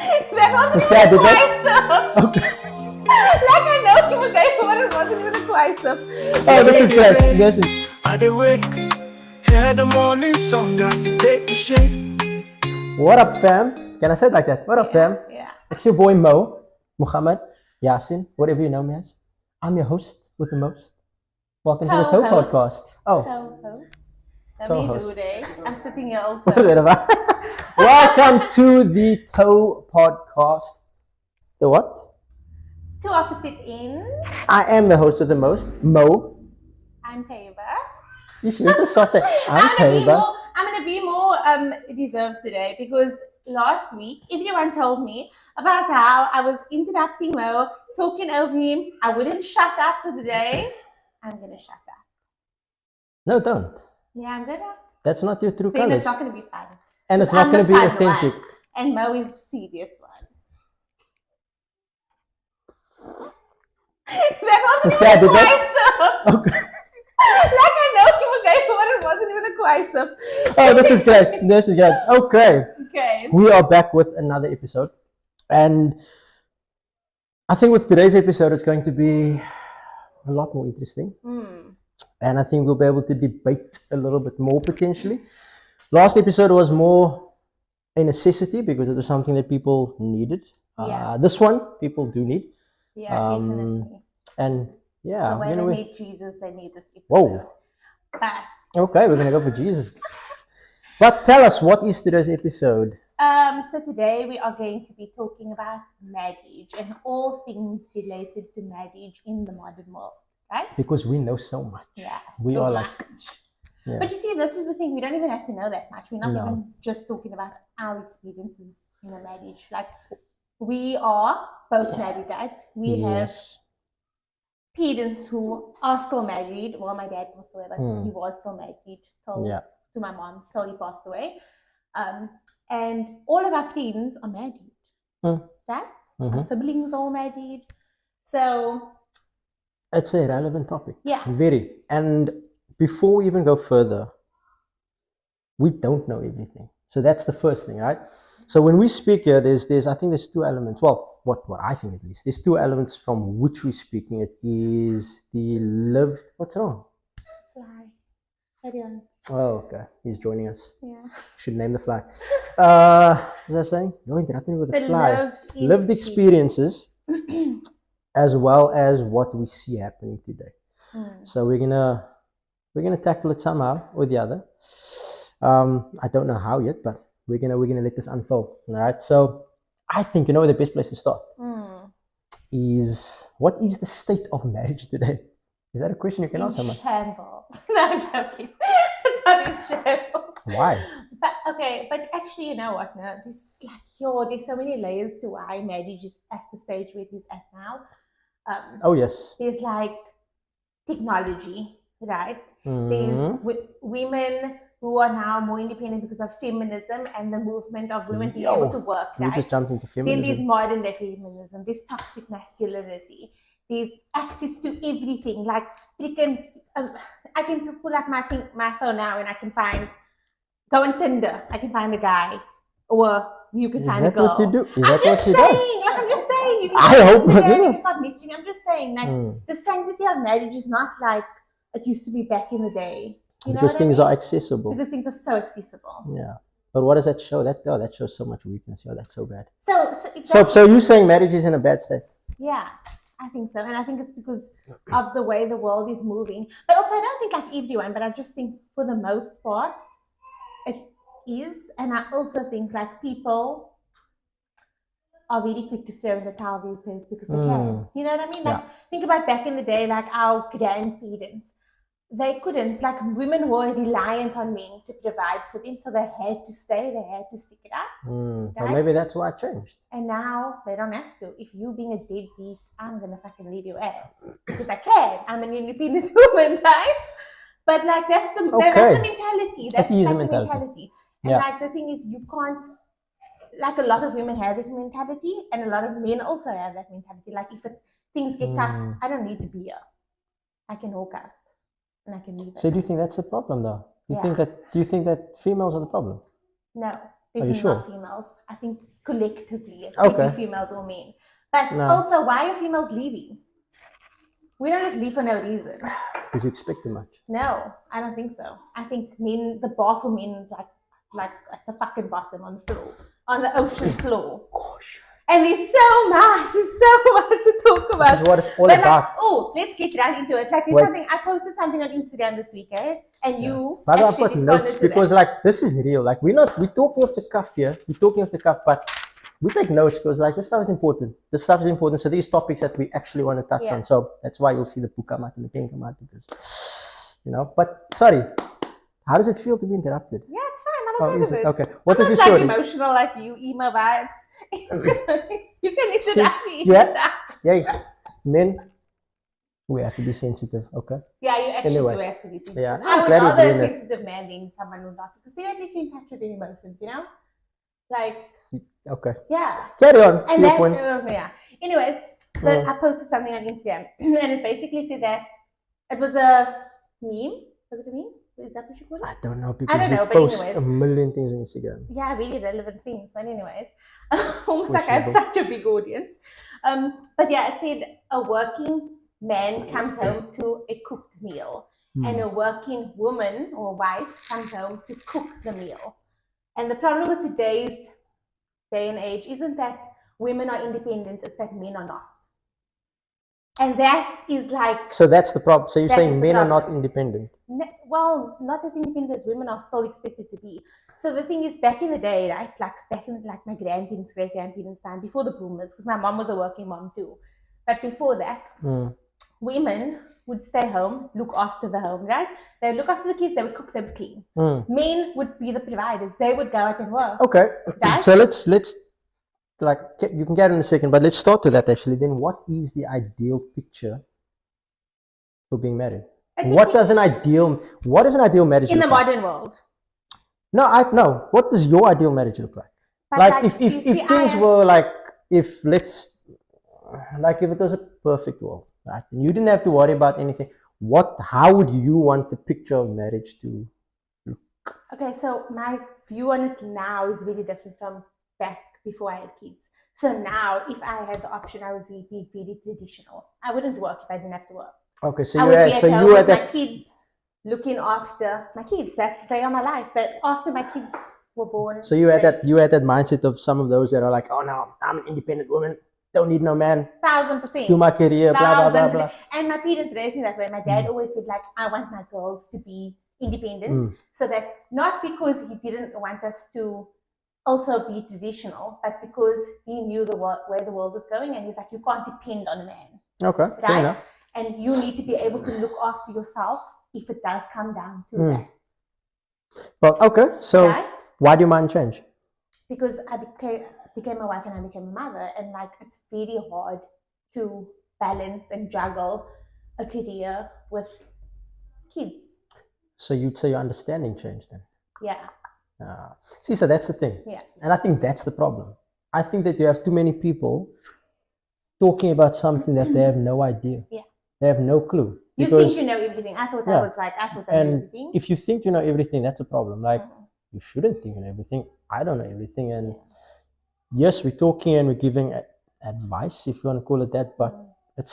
That wasn't See, I even a did that? quaisum. Okay. Like I know you were going for it wasn't even a quaisum. Oh, this is great. This is. I did wake, hear the morning song, does it take the shape? What up, fam? Can I say it like that? What up, fam? Yeah. It's your boy Mo, Muhammad, Yasin, whatever you know me as. I'm your host with the most. Welcome to the T.O.E podcast. Oh, Co-host. Co-host. I'm sitting here also. what is that about? Welcome to the T.O.E podcast. The what? Two opposite ends. I am the host with the most, Mo. I'm Taiba. You should just start that. I'm Taiba. I'm gonna be more reserved today because last week everyone told me about how I was interrupting Mo, talking over him. I wouldn't shut up. So today I'm gonna shut up. No, don't. Yeah, I'm gonna. That's not your true Then colors. it's not gonna be fun. And it's not I'm going to the be fun authentic. one, and Mo is the serious one. That wasn't See, I even a did that? quaisum. Okay. Like I know you were going for it, it wasn't even a quaisum. Oh, this is great. This is good. Okay. Okay. We are back with another episode. And I think with today's episode, it's going to be a lot more interesting. And I think we'll be able to debate a little bit more potentially. Last episode was more a necessity because it was something that people needed. Yeah. This one, people do need. Yeah, definitely. And yeah, The way they need Jesus, they need this episode. Whoa. But Okay, we're gonna go for Jesus. But tell us, what is today's episode? so today we are going to be talking about marriage and all things related to marriage in the modern world, right? Because we know so much. Yeah, We so are much. like, yeah. But you see, this is the thing. We don't even have to know that much. We're not No. even just talking about our experiences in a marriage. Like, we are both married, right? We have Yes. parents who are still married. Well, my dad passed away, but he was still married till Yeah. to my mom till he passed away. And all of our friends are married, right? Our siblings are all married. So It's a relevant topic. Yeah. Very. And before we even go further, we don't know everything. So that's the first thing, right? So when we speak here, there's I think there's two elements. Well, what I think at least. There's two elements from which we're speaking. It is the lived. What's wrong? fly. Carry on. Oh, okay. He's joining us. Yeah. Should name the fly. Is that saying? You're interrupting me with the fly. Lived experiences as well as what we see happening today. So we're gonna tackle it somehow or the other. I don't know how yet, but we're gonna let this unfold. All right. So I think where the best place to start is, what is the state of marriage today? Is that a question you can ask someone? Shambles. No, I'm joking. It's not in shambles. Why? But actually, you know what? No, there's so many layers to why marriage is at the stage where it is at now. Oh yes. There's like technology, right? There's women who are now more independent because of feminism and the movement of women being able to work, We right? just jumped into Then there's feminism. modern day feminism, there's toxic masculinity, there's access to everything. Like freaking, I can pull up my phone now and I can go on Tinder, I can find a guy, or you can find a Is that girl. what you do? Is I'm that just what you saying, do? like I'm just saying, you can I hope not, you you know. can start messaging. I'm just saying, like the sanctity of marriage is not like it used to be back in the day. You know Because what things I mean? are accessible. Because things are so accessible. Yeah. But what does that show? That shows so much weakness. Yeah, that's so bad. So exactly. So you're saying marriage is in a bad state? Yeah, I think so. And I think it's because of the way the world is moving. But also, I don't think like everyone, but I just think for the most part, it is. And I also think like people are really quick to throw in the towel these days because they can. You know what I mean? Like, think about back in the day, like our grandparents. They couldn't, like women were reliant on men to provide for them, so they had to stay, they had to stick it out. Well, Right? maybe that's why it changed. And now they don't have to. If you being a deadbeat, I'm gonna fucking leave your ass because I can. I'm an independent woman, right? But like that's the mentality. That's That is like a the mentality. mentality. And like the thing is, you can't. Like a lot of women have that mentality, and a lot of men also have that mentality. Like if things get tough, I don't need to be here. I can walk out. And I can leave it. So do you think that's the problem, though? Do you think that females are the problem? No. Definitely sure? not females. I think collectively it could Okay. be females or men. But No. also, why are females leaving? We don't just leave for no reason. Did you expect too much? No, I don't think so. I think men, the bar for men is like at the fucking bottom on the floor, on the ocean floor. Gosh. And there's so much to talk about. This is what it's all But about. like, oh, let's get right into it. Like, there's Wait. something, I posted something on Instagram this week, and you But I've actually got responded notes to because that. like this is real. Like we're talking off the cuff here. We're talking off the cuff, but we take notes because like this stuff is important. This stuff is important. So these topics that we actually want to touch on. So that's why you'll see the book come out and the pen come out because But sorry, how does it feel to be interrupted? Yeah, it's fine. I'm okay with it. Okay. What is your I'm story? not emotional like you, emo vibes. You can interrupt me. Yeah, men, we have to be sensitive. Okay. Yeah, you actually do have to be sensitive. Yeah, I would rather a sensitive man than someone who's not, because they're at least in touch with their emotions, Like. Okay. Yeah. Carry on. And your point. Yeah. Anyways, I posted something on Instagram, and it basically said that it was a meme. Was it a meme? Is that what you call it? I don't know because I don't know, you but post anyways, a million things on Instagram. Yeah, really relevant things. But anyways, almost like I have such a big audience. But yeah, it said a working man comes home to a cooked meal, and a working woman or wife comes home to cook the meal. And the problem with today's day and age isn't that women are independent, it's that men are not. And that is like... So that's the problem. So you're saying men are not independent? Well, not as independent as women are still expected to be. So the thing is, back in the day, right, like back in like my grandparents, great-grandparents' time, before the boomers, because my mom was a working mom too. But before that, women would stay home, look after the home, right? They would look after the kids, they would cook, they would clean. Men would be the providers. They would go out and work. Okay. Right? So let's like, you can get in a second, but let's start with that actually. Then what is the ideal picture for being married? What is an ideal marriage in look the like? modern world? No. What does your ideal marriage look like? But like if things were like, if it was a perfect world, right? And you didn't have to worry about anything. How would you want the picture of marriage to look? Okay, so my view on it now is very different from back before I had kids. So now, if I had the option, I would be very traditional. I wouldn't work if I didn't have to work. Okay, so I would be at home with that my kids, looking after my kids. That they are my life. That after my kids were born. So you had that mindset of some of those that are like, oh no, I'm an independent woman, don't need no man. 1000%. Do my career, blah blah blah. And my parents raised me that way. My dad always said like, I want my girls to be independent, so that not because he didn't want us to also be traditional, but because he knew where the world was going, and he's like, you can't depend on a man. Okay, right? Fair enough. And you need to be able to look after yourself if it does come down to that. Well, okay, so right? Why do your mind change? Because I became a wife and I became a mother, and like it's very hard to balance and juggle a career with kids. So you'd say your understanding changed then? Yeah. See, so that's the thing. Yeah. And I think that's the problem. I think that you have too many people talking about something that they have no idea. Yeah. They have no clue. You think you know everything. I thought that was like, I thought I knew everything. If you think you know everything, that's a problem. Like, you shouldn't think you know everything. I don't know everything. And yes, we're talking and we're giving advice, if you want to call it that, but it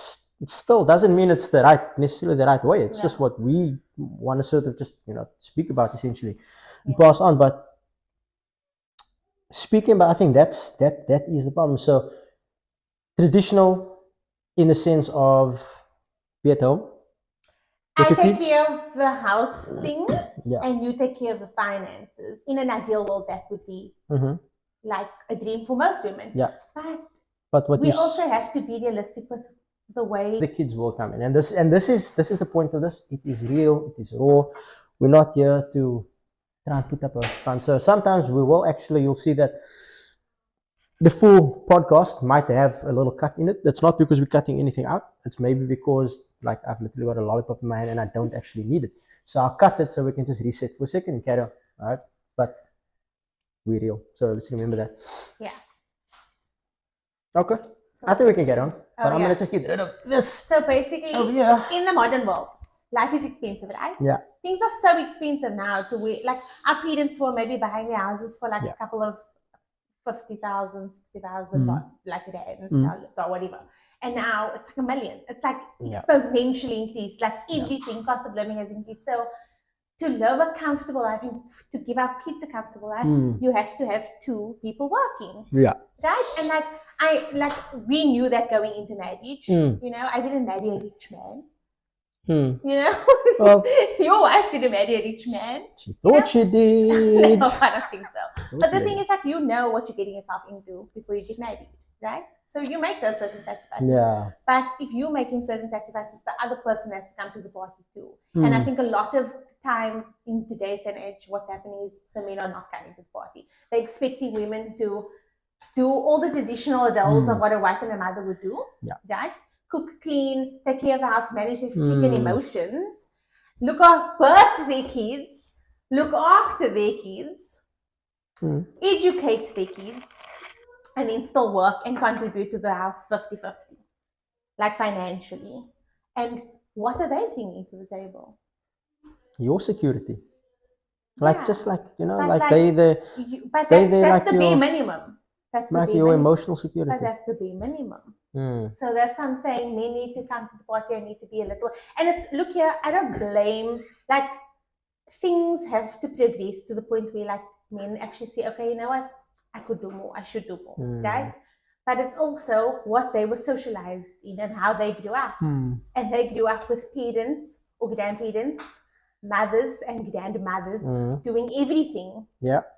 still doesn't mean it's necessarily the right way. It's just what we want to sort of just, speak about essentially and pass on. But speaking about, I think that is the problem. So traditional in the sense of be at home. I take care of the house things and you take care of the finances. In an ideal world, that would be like a dream for most women. Yeah. But we also have to be realistic with the way the kids will come in. And this is the point of this. It is real, it is raw. We're not here to try and put up a front. So sometimes we will actually, you'll see that the full podcast might have a little cut in it. That's not because we're cutting anything out. It's maybe because like I've literally got a lollipop in my hand and I don't actually need it. So I'll cut it so we can just reset for a second and carry on. All right. But we're real. So let's remember that. Yeah. Okay. So I think we can get on. But I'm going to just get rid of this. So basically, in the modern world, life is expensive, right? Yeah. Things are so expensive now to where, like, our parents were maybe buying their houses for like a couple of 50,000, 60,000, like rands, or whatever. And now it's like $1 million. It's like exponentially increased. Like everything, cost of living has increased. So to live a comfortable life and to give our kids a comfortable life, you have to have 2 people working. Yeah. Right? And we knew that going into marriage. You know, I didn't marry a rich man. You know, well, your wife didn't marry a rich man. She thought she did. No, I don't think so. But the thing is, like, you know what you're getting yourself into before you get married, right? So you make those certain sacrifices. Yeah. But if you're making certain sacrifices, the other person has to come to the party too. And I think a lot of time in today's day and age, what's happening is the men are not coming to the party. They're expecting women to do all the traditional roles of what a wife and a mother would do, right? Cook, clean, take care of the house, manage their freaking emotions, look after, birth their kids, look after their kids, educate their kids, and then still work and contribute to the house 50-50, like financially. And what are they bringing to the table? Your security. Like, just like, you know, But like but that's like the bare minimum. That's like the bare your minimum. emotional security. But that's the bare minimum. So that's why I'm saying men need to come to the party. I need to be a little. And it's, look here, I don't blame, like, things have to progress to the point where, like, men actually say, okay, you know what, I could do more, I should do more, right? But it's also what they were socialized in and how they grew up. And they grew up with parents or grandparents, mothers and grandmothers doing everything,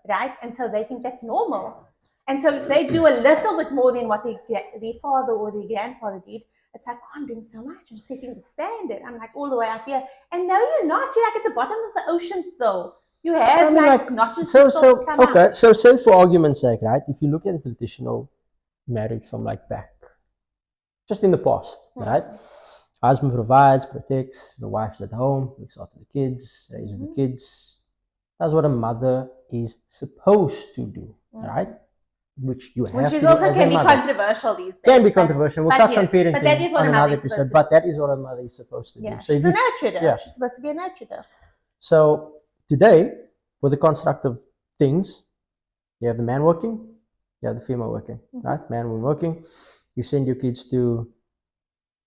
right? And so they think that's normal. And so if they do a little bit more than what their father or their grandfather did, it's like, oh, I'm doing so much. I'm setting the standard. I'm like all the way up here. And no, you're not. You're like at the bottom of the ocean still. You have notches to still come up. So say for argument's sake, right? If you look at the traditional marriage from like back, just in the past, right? Husband provides, protects, the wife's at home, looks after the kids, raises the kids. That's what a mother is supposed to do, right? Which you have Which is to also do can be mother. Controversial these days. Can be controversial. We'll touch on parenting but that is what on a another mother is episode. But that is what a mother is supposed to do. So she's a nurturer. Yeah. She's supposed to be a nurturer. So today, with the construct of things, you have the man working, you have the female working, right? Man, woman working. You send your kids to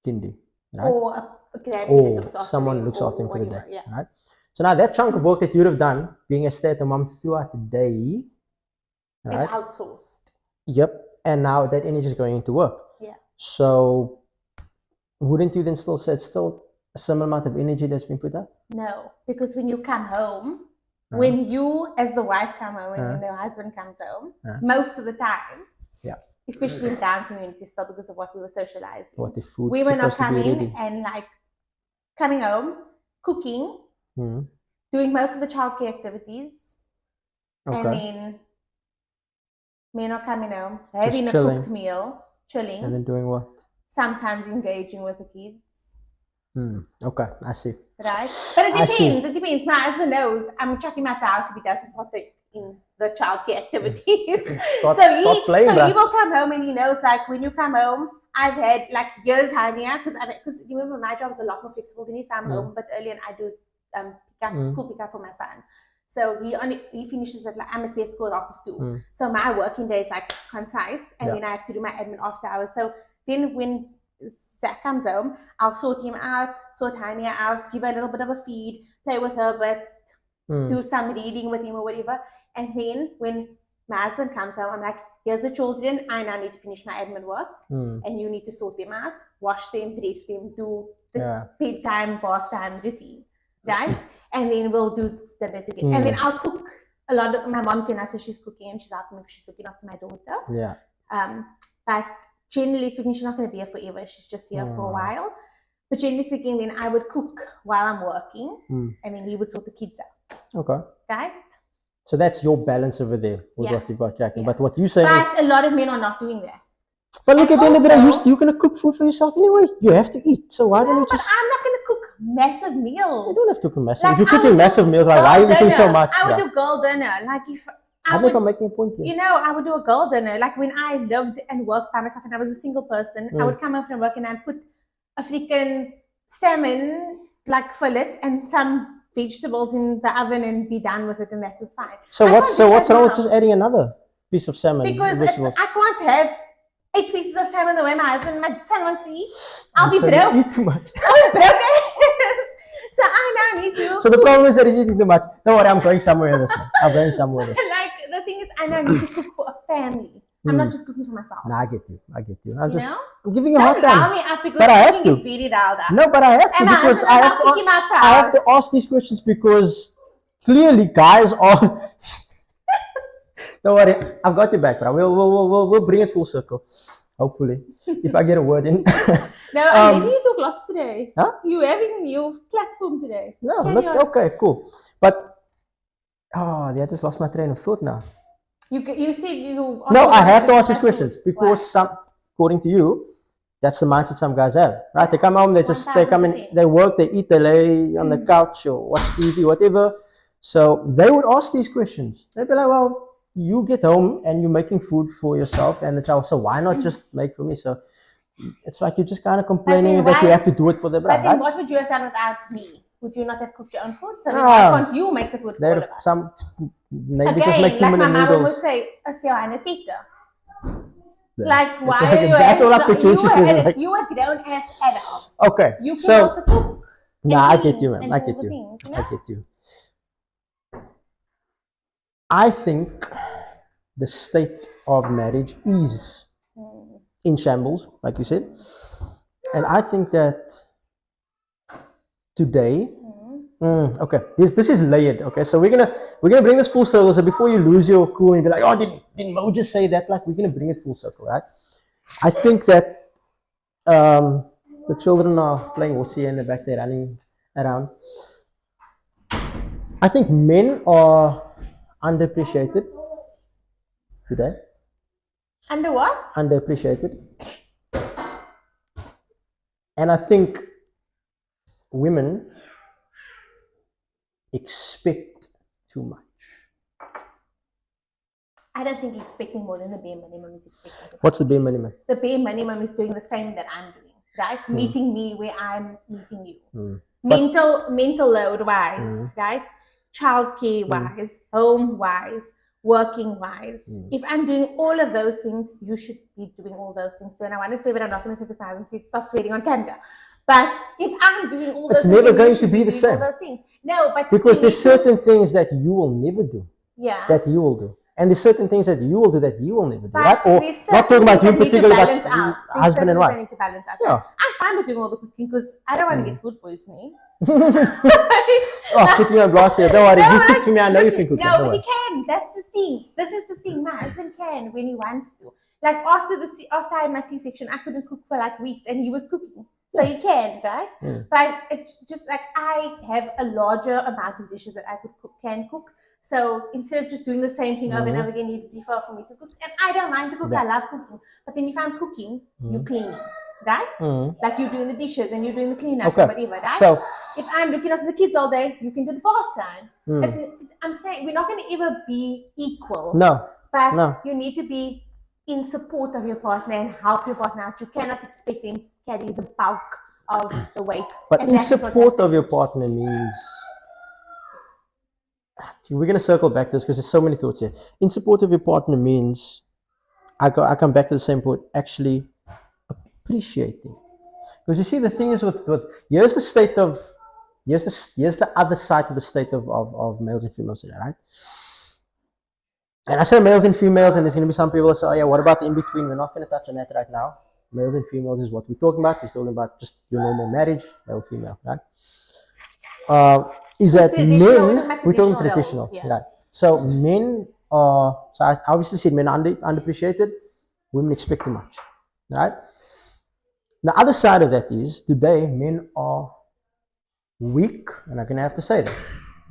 kindy, right? Or someone looks after them for the day, yeah. right? So now that chunk of work that you would have done, being a stay-at-home mom throughout the day, right? It's outsourced. Yep. And now that energy is going into work. Yeah. So wouldn't you then still say it's still a similar amount of energy that's been put out? No, because when you come home, when you as the wife come home and when the husband comes home, most of the time, especially in down communities still because of what we were socializing, what the food we were not coming and like coming home, cooking, doing most of the childcare activities, and then men are coming home, having a cooked meal, chilling. And then doing what? Sometimes engaging with the kids. Okay, I see. Right? But it depends. It depends. My husband knows I'm chucking him out the house if he doesn't partake in the childcare activities. So he will come home and he knows, like, when you come home, I've had like years hania because remember my job is a lot more flexible than his. I'm home a bit early and I do school pickup for my son. So he finishes at like I must be at school at 2:30. So my working day is like concise, and then I have to do my admin after hours. So then when Zach comes home, I'll sort him out, sort Hania out, give her a little bit of a feed, play with her, but do some reading with him or whatever. And then when my husband comes home, I'm like, here's the children. I now need to finish my admin work, and you need to sort them out, wash them, dress them, do the bedtime, bath time routine. Right? And then we'll do dinner together. And then I'll cook a lot of my mom's in us, so she's cooking and she's helping me because she's looking after my daughter. Yeah. But generally speaking, she's not going to be here forever. She's just here for a while. But generally speaking, then I would cook while I'm working, and then he would sort the kids out. Okay. Right? So that's your balance over there with what you've got, Jackie. But what you say is... But a lot of men are not doing that. But look, at the end of the day, you're going to cook food for yourself anyway. You have to eat. So why don't you just... But I'm not going to cook massive meals. You don't have to cook massive. Like, if you're cooking massive meals, like, why are you eating so much? I would do girl dinner. Like, if I think I'm making a point here. You know, I would do a girl dinner. Like, when I lived and worked by myself and I was a single person, I would come home from work and I'd put a freaking salmon like fillet and some vegetables in the oven and be done with it, and that was fine. So I what's can't do what's that wrong with now. just adding another piece of salmon? Because vegetable? I can't have 8 pieces of salmon the way my husband and my son wants to eat. I'll be So you broke. eat too much. I'll be broke. So I now need to. So the problem is that you're eating too much. Don't worry, I'm going somewhere with this one. I'm going somewhere with this. Like the thing is, I now need to cook for a family. I'm not just cooking for myself. No, I get you. I'm You just know? I'm giving you a Don't hard time. rile me up because But I have can to. get really riled up. No, but I have to And my because husband and I'll kick him out the I have to house. ask these questions because clearly guys are. Don't worry, I've got your back, bro. We'll bring it full circle. Hopefully, if I get a word in. No, I'm letting you talk lots today. Huh? You having your platform today. No, Carry look, on. okay, cool. But I just lost my train of thought now. You said you. No, I have to ask these Why? questions because according to you, that's the mindset some guys have, right? They come home, they come in, 1000%. they work, they eat, they lay on the couch or watch TV, whatever. So they would ask these questions. They'd be like, well, you get home and you're making food for yourself and the child, so why not just make for me? So it's like you're just kind of complaining that you have to do it for the bride. But then Right? what would you have done without me? Would you not have cooked your own food? So then why can't you make the food for all of us? Maybe just Again, make 2 like my minute mom noodles. would say, "Asiana tita." Yeah. Like, why It's are you? that's all I put you into. You are grown as adult. Okay. You can so, also cook. No, I get you, man. and I all get the you. things, you I know? get you. I think the state of marriage is in shambles, like you said. And I think that today, okay, this is layered. Okay, so we're gonna bring this full circle. So before you lose your cool and be like, oh, didn't Mo just say that? Like, we're gonna bring it full circle, right? I think that the children are playing whoopsie in the back there, running around. I think men are underappreciated today. Under what? Underappreciated. And I think women expect too much. I don't think expecting more than the bare minimum is expecting. What's the bare minimum? The bare minimum is doing the same that I'm doing, right? Meeting me where I'm meeting you. Mental load wise, right? Childcare wise, home wise, working wise. If I'm doing all of those things, you should be doing all those things too. And I want to swear, but I'm not going to say because my husband said stop swearing on camera. But if I'm doing all those it's things, never going to be the same. all those things. No, but because there's certain things that you will never do. Yeah. That you will do. And there's certain things that you will do that you will never do, but right? Or not talking about you particularly, but husband and wife. Need to balance out. Yeah. I'm fine with doing all the cooking because I don't want to get food poisoning. Putting on glass here. Don't worry, you cook for me. I know you can cook. No, but he can. That's the thing. This is the thing. My husband can when he wants to. Like after I had my C-section, I couldn't cook for like weeks, and he was cooking. So he can, right? But it's just like I have a larger amount of dishes that I can cook. So instead of just doing the same thing over and over again, you prefer for me to cook. And I don't mind to cook. I love cooking. But then if I'm cooking, you cleaning, right? Like you're doing the dishes and you're doing the cleanup or whatever, right? So if I'm looking after the kids all day, you can do the bath time. I'm saying we're not going to ever be equal. No. But you need to be in support of your partner and help your partner out. You cannot expect them to carry the bulk of the weight. But in support of your partner means... We're going to circle back to this because there's so many thoughts here. In support of your partner means... I come back to the same point. Actually appreciating. Because you see, the thing is with here's the state of... Here's the other side of the state of males and females today, right? And I say males and females, and there's going to be some people that say, oh yeah, what about the in-between? We're not going to touch on that right now. Males and females is what we're talking about. We're talking about just your normal marriage, male-female, right? Is that men, we're talking traditional, right? So men are, so I obviously said men are underappreciated, women expect too much, right? The other side of that is, today, men are weak, and I'm going to have to say that.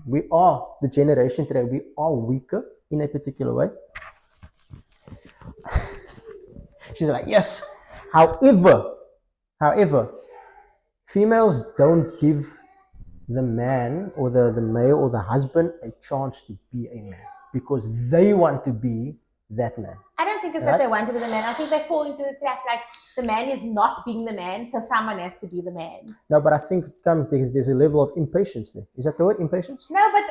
We are, the generation today, we are weaker in a particular way. She's like, yes. However, females don't give the man or the male or the husband a chance to be a man because they want to be that man. I don't think it's that they want to be the man. I think they fall into the trap like the man is not being the man, so someone has to be the man. No, but I think it comes there's a level of impatience there. Is that the word, impatience? No, but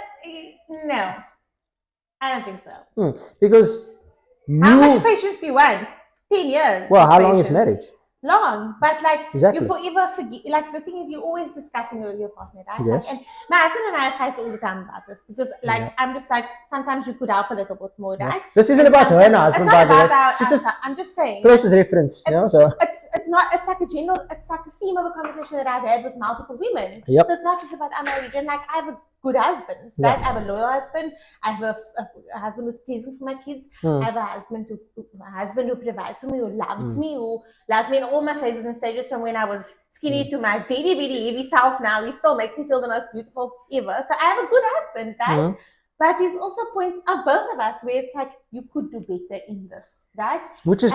no, I don't think so. Because how much patience do you want? 10 years. Well, how long is marriage? Long, but like exactly. you forever forget. Like the thing is, you're always discussing it with your partner, right? Yes. Like, and my husband and I fight all the time about this because, like, I'm just like sometimes you could help a little bit more, right? This isn't about her and husband, by the way. I'm just saying. Closest reference, you know. So it's not. It's like a general. It's like a theme of a conversation that I've had with multiple women. Yep. So it's not just about I'm married and like I have a good husband, right? I have a loyal husband. I have a husband who's pleasing for my kids. I have a husband who provides for me, who loves me, who loves me in all my phases and stages from when I was skinny to my very, very heavy self now. He still makes me feel the most beautiful ever. So I have a good husband, right? But there's also points of both of us where it's like you could do better in this, right? Which is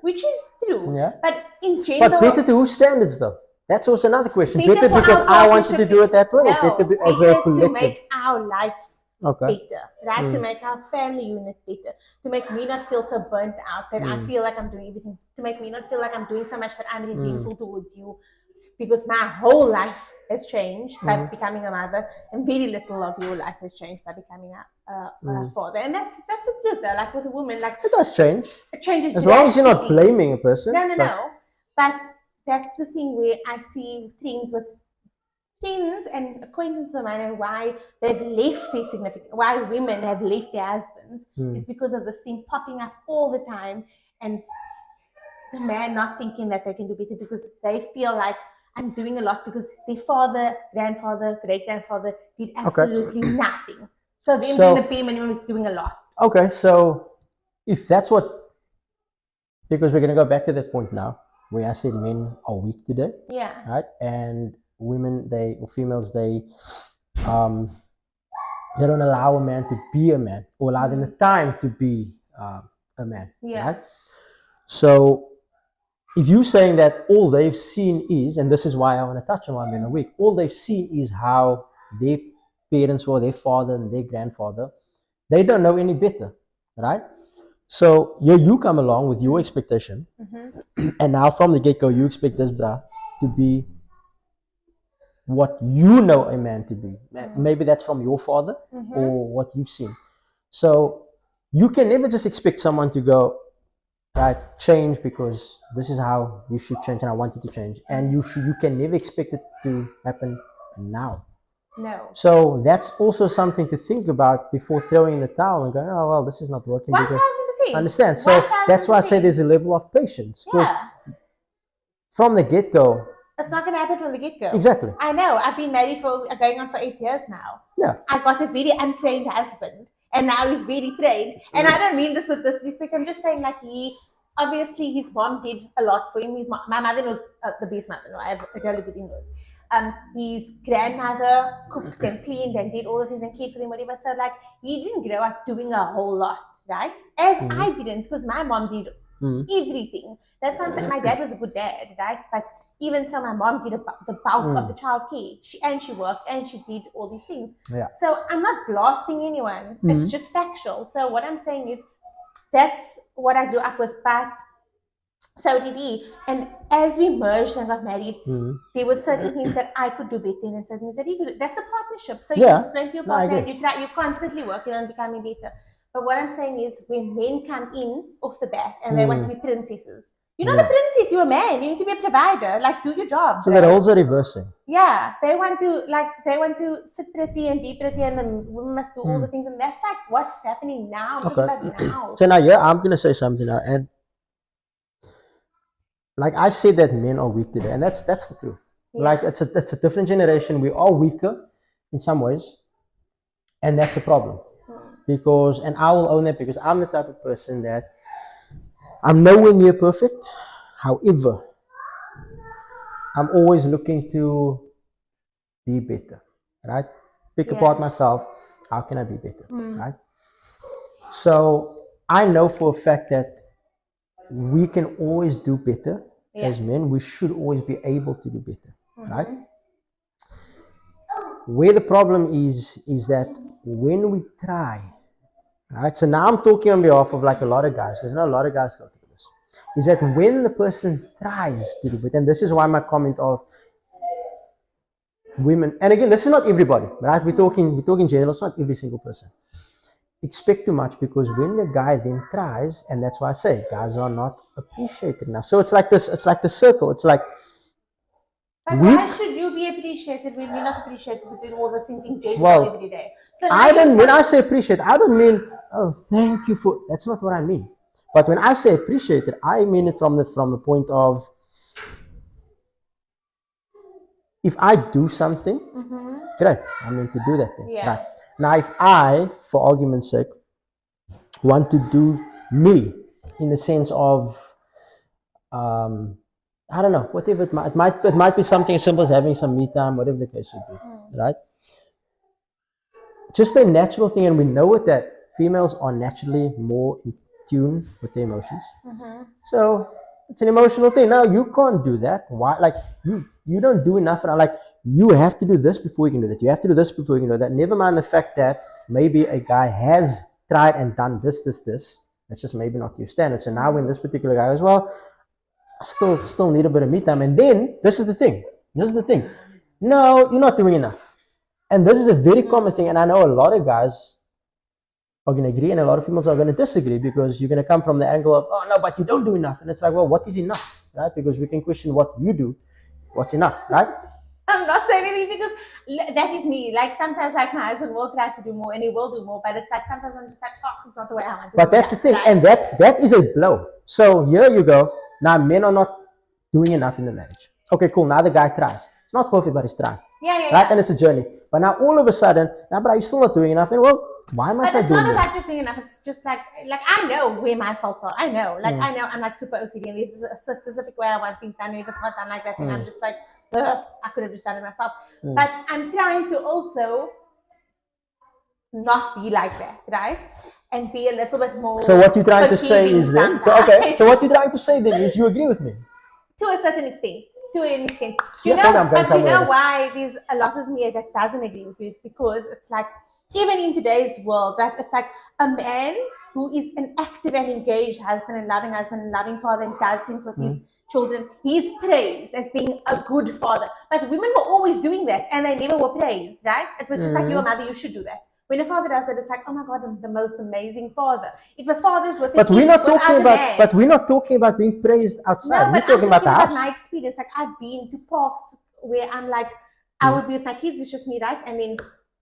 which is true. Yeah. But in general, but better to whose standards though? That's also another question. Better because I wanted to do it that way, no, or better as a collective? To make our life better, right? To make our family unit better, to make me not feel so burnt out that I feel like I'm doing everything, to make me not feel like I'm doing so much that I'm resentful towards you, because my whole life has changed by becoming a mother, and very little of your life has changed by becoming a father. And that's the truth though. Like with a woman, like it does change. It changes as long as you're not blaming a person. No. But that's the thing where I see things with friends and acquaintances of mine, and why they've left their why women have left their husbands is because of this thing popping up all the time, and the man not thinking that they can do better because they feel like I'm doing a lot because their father, grandfather, great-grandfather did absolutely nothing. So them doing the bare minimum is doing a lot. Okay, so if that's what, because we're going to go back to that point now, where I said men are weak today. Yeah. Right? And women, females, they don't allow a man to be a man, or allow them the time to be a man. Yeah. Right? So if you're saying that all they've seen is, and this is why I want to touch on why men are weak, all they've seen is how their parents were, their father and their grandfather, they don't know any better, right? So here you come along with your expectation, and now from the get-go you expect this bra to be what you know a man to be. Maybe that's from your father or what you've seen. So you can never just expect someone to go, right, change because this is how you should change and I want you to change. And you can never expect it to happen now. No. So that's also something to think about before throwing in the towel and going, oh, well, this is not working. 1,000%. Understand? So that's why I say there's a level of patience. Because from the get-go, it's not going to happen from the get-go. Exactly. I know. I've been married going on for 8 years now. Yeah. I got a very untrained husband, and now he's very trained. And I don't mean this with disrespect. I'm just saying, like, obviously his mom did a lot for him. My mother was the best mother. No, I have a really good in-laws. His grandmother cooked and cleaned and did all the things and cared for him, whatever. So, like, he didn't grow up doing a whole lot, right? As I didn't, because my mom did everything. That's why I'm saying my dad was a good dad, right? But even so, my mom did the bulk of the child care. She worked and she did all these things. Yeah. So I'm not blasting anyone. It's just factual. So what I'm saying is that's what I grew up with, but so did he. And as we merged and got married, there were certain things that I could do better and certain things that he could do. That's a partnership. So you explain to your partner and you're constantly working on becoming better. But what I'm saying is when men come in off the bat and they want to be princesses, you're not a princess, you're a man. You need to be a provider. Like, do your job. So that roles are reversing. Yeah. They want to sit pretty and be pretty, and then women must do all the things. And that's like what's happening now. I'm talking about now. So now, I'm going to say something now. And like I said that men are weak today. And that's the truth. Yeah. Like, it's a different generation. We are weaker in some ways. And that's a problem. Because, and I will own that because I'm the type of person that I'm nowhere near perfect. However, I'm always looking to be better, right? Pick apart myself. How can I be better, right? So I know for a fact that we can always do better as men. We should always be able to do better, right? Where the problem is that when we try Right? So now I'm talking on behalf of like a lot of guys, because I know a lot of guys go through this. Is that when the person tries to do it, and this is why my comment of women, and again, this is not everybody, right? We're talking general, it's not every single person. Expect too much, because when the guy then tries, and that's why I say guys are not appreciated enough. So it's like this, it's like the circle. It's like, but why should you be appreciated when we're not appreciated for doing all those things in general every day? So when I say appreciate, I don't mean, oh, thank you for, that's not what I mean. But when I say appreciated, I mean it from the point of, if I do something, great, I'm meant to do that thing. Yeah. Right. Now, if I, for argument's sake, want to do me in the sense of, I don't know, whatever it might be something as simple as having some me time, whatever the case would be, right? Just a natural thing, and we know it, that females are naturally more in tune with their emotions. So it's an emotional thing. Now you can't do that. Why? Like you don't do enough, and like you have to do this before you can do that. You have to do this before you can do that. Never mind the fact that maybe a guy has tried and done this. That's just maybe not your standard. So now when this particular guy goes, well, I still need a bit of me time, and then this is the thing. No, you're not doing enough. And this is a very common thing, and I know a lot of guys are going to agree, and a lot of females are going to disagree, because you're going to come from the angle of, oh no, but you don't do enough. And it's like, well, what is enough, right? Because we can question what you do, what's enough, right? I'm not saying anything, because that is me. Like sometimes, like my husband will try to do more, and he will do more, but it's like sometimes I'm just like, oh, it's not the way I want to. But that's the thing, right? And that is a blow. So here you go. Now men are not doing enough in the marriage. Okay, cool. Now the guy tries. It's not perfect, but he's trying. Yeah. Right, and it's a journey. But now all of a sudden, now, but are you still not doing enough? And well, why must I do it? But it's not about just doing enough. It's just like I know where my faults are. I know, I know I'm like super OCD, and there's a specific way I want things done, and if it's not done like that, then I'm just like, I could have just done it myself. But I'm trying to also not be like that, right? And be a little bit more. So what you're trying to say is then, so what you're trying to say then is you agree with me to a certain extent. To an extent, but you know why there's a lot of me that doesn't agree with you? It's because it's like, even in today's world, that it's like a man who is an active and engaged husband and loving father and does things with his children, he's praised as being a good father. But women were always doing that, and they never were praised, right? It was just like, you're a mother, you should do that. When a father does it, it's like, oh my God, I'm the most amazing father. If a father's with the kids, but we're not talking about being praised outside. No, we're talking about the house. My experience. Like, I've been to parks where I'm like, I would be with my kids, it's just me, right? And then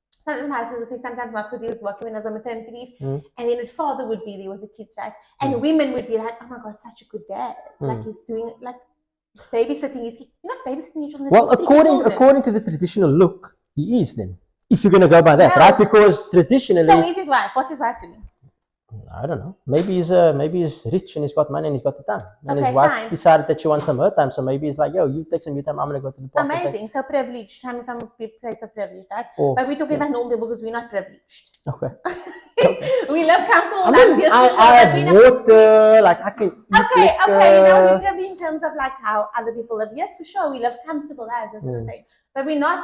sometimes my husband was with me, sometimes not, because he was working when I was on maternity leave. And then his father would be there with the kids, right? And women would be like, oh my God, such a good dad. Like, he's doing it, like, he's babysitting his kids. You're not babysitting your children. Well, according to the traditional look, he is then. If you're going to go by that, right? Because traditionally... So where's his wife? What's his wife doing? I don't know. Maybe he's rich and he's got money and he's got the time. And his wife decided that she wants some her time. So maybe he's like, yo, you take some your time. I'm going to go to the park. Amazing. So privileged. Coming from a place of privilege, right? But we're talking about normal people, because we're not privileged. Okay. We love comfortable lives. I have water. Like, I can eat Okay. You know, we're privileged in terms of like how other people live. Yes, for sure. We live comfortable lives. That's what I'm saying. But we're not...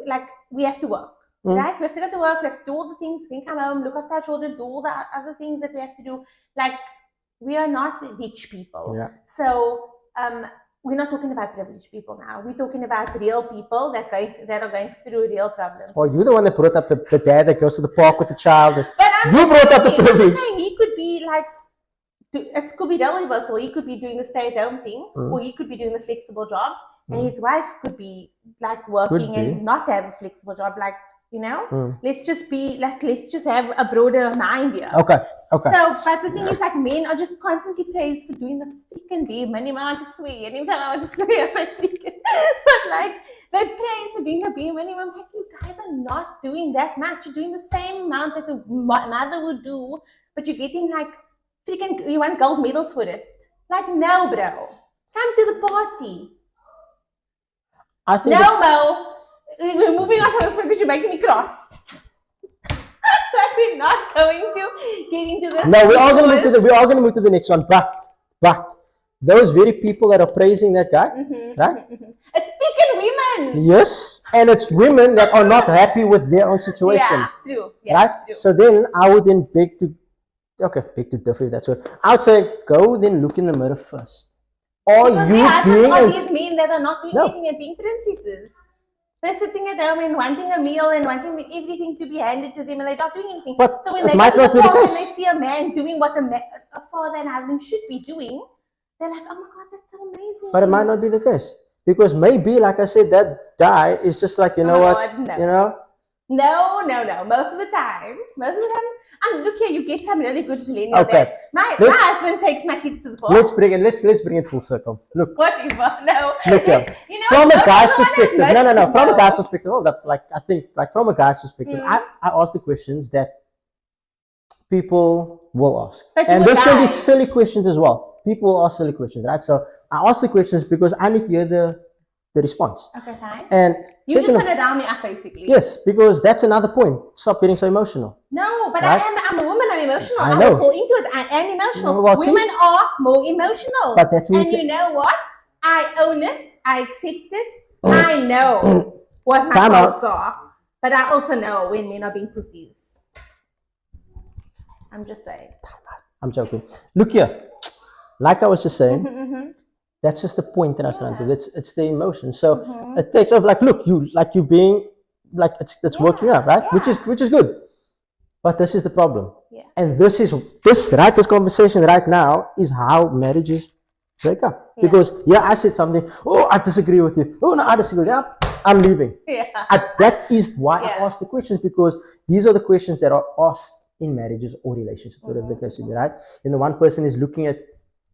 like, we have to work, right? We have to go to work, we have to do all the things, then come home, look after our children, do all the other things that we have to do. Like, we are not rich people. Yeah. So we're not talking about privileged people now. We're talking about real people that are going through real problems. Oh, you're the one that brought up the dad that goes to the park with the child. But you brought up the privilege. I'm saying he could be like, it could be double reversal. He could be doing the stay-at-home thing, or he could be doing the flexible job. And his wife could be like working and not have a flexible job, like, you know. Let's just have a broader mind here. Okay. So, but the thing is, like, men are just constantly praised for doing the freaking bare minimum. I want to swear. Anytime I want to swear, I say freaking. But like, they're praised for doing the bare minimum. Like, you guys are not doing that much. You're doing the same amount that the mother would do, but you're getting like freaking. You want gold medals for it? Like, no, bro. Come to the party. Mo, we're moving on from this point because you're making me cross. Like, we're not going to get into this. No, we are going to move to the next one. But those very people that are praising that guy, right? It's freaking women. Yes, and it's women that are not happy with their own situation. Yeah, true. Yeah, Right? true. So then I would then beg to differ if that's what I would say. Go then look in the mirror first. Are Because you their husbands being are these men that are not doing No. anything and being princesses. They're sitting at home and wanting a meal and wanting everything to be handed to them, and they're not doing anything. But so when it they might go to not the be the park and case. they see a man doing what a father and husband should be doing, they're like, "Oh my God, that's so amazing." But it might not be the case. Because maybe, like I said, that guy is just like, you know what? God, no. You know? No. Most of the time, look here, you get some really good millennial Okay. dads. My husband takes my kids to the park. Let's bring it full circle. Look. Whatever. No. Look here. You know, from a guy's perspective. No. From No. a guy's perspective, from a guy's perspective, I ask the questions that people will ask. And this can be silly questions as well. People will ask silly questions, right? So I ask the questions because I need to hear the response. Okay, fine. And you just want to round me up, basically. Yes, because that's another point. Stop getting so emotional. No, but right? I'm a woman. I'm emotional. I will know. fall into it. I am emotional. Well, women are more emotional. But that's and you know what? I own it. I accept it. I know what my faults are. But I also know when men are being pussies. I'm just saying. I'm joking. Look here. Like I was just saying, that's just the point that I was trying to do. It's the emotion. So it takes off like, look, you being like it's working out, right? Yeah. Which is good. But this is the problem. Yeah. And this conversation right now is how marriages break up. Yeah. Because I said something, I disagree with you. Oh no, I disagree with you. I'm leaving. Yeah. That is why I ask the questions, because these are the questions that are asked in marriages or relationships, whatever the case may be, right? And the one person is looking at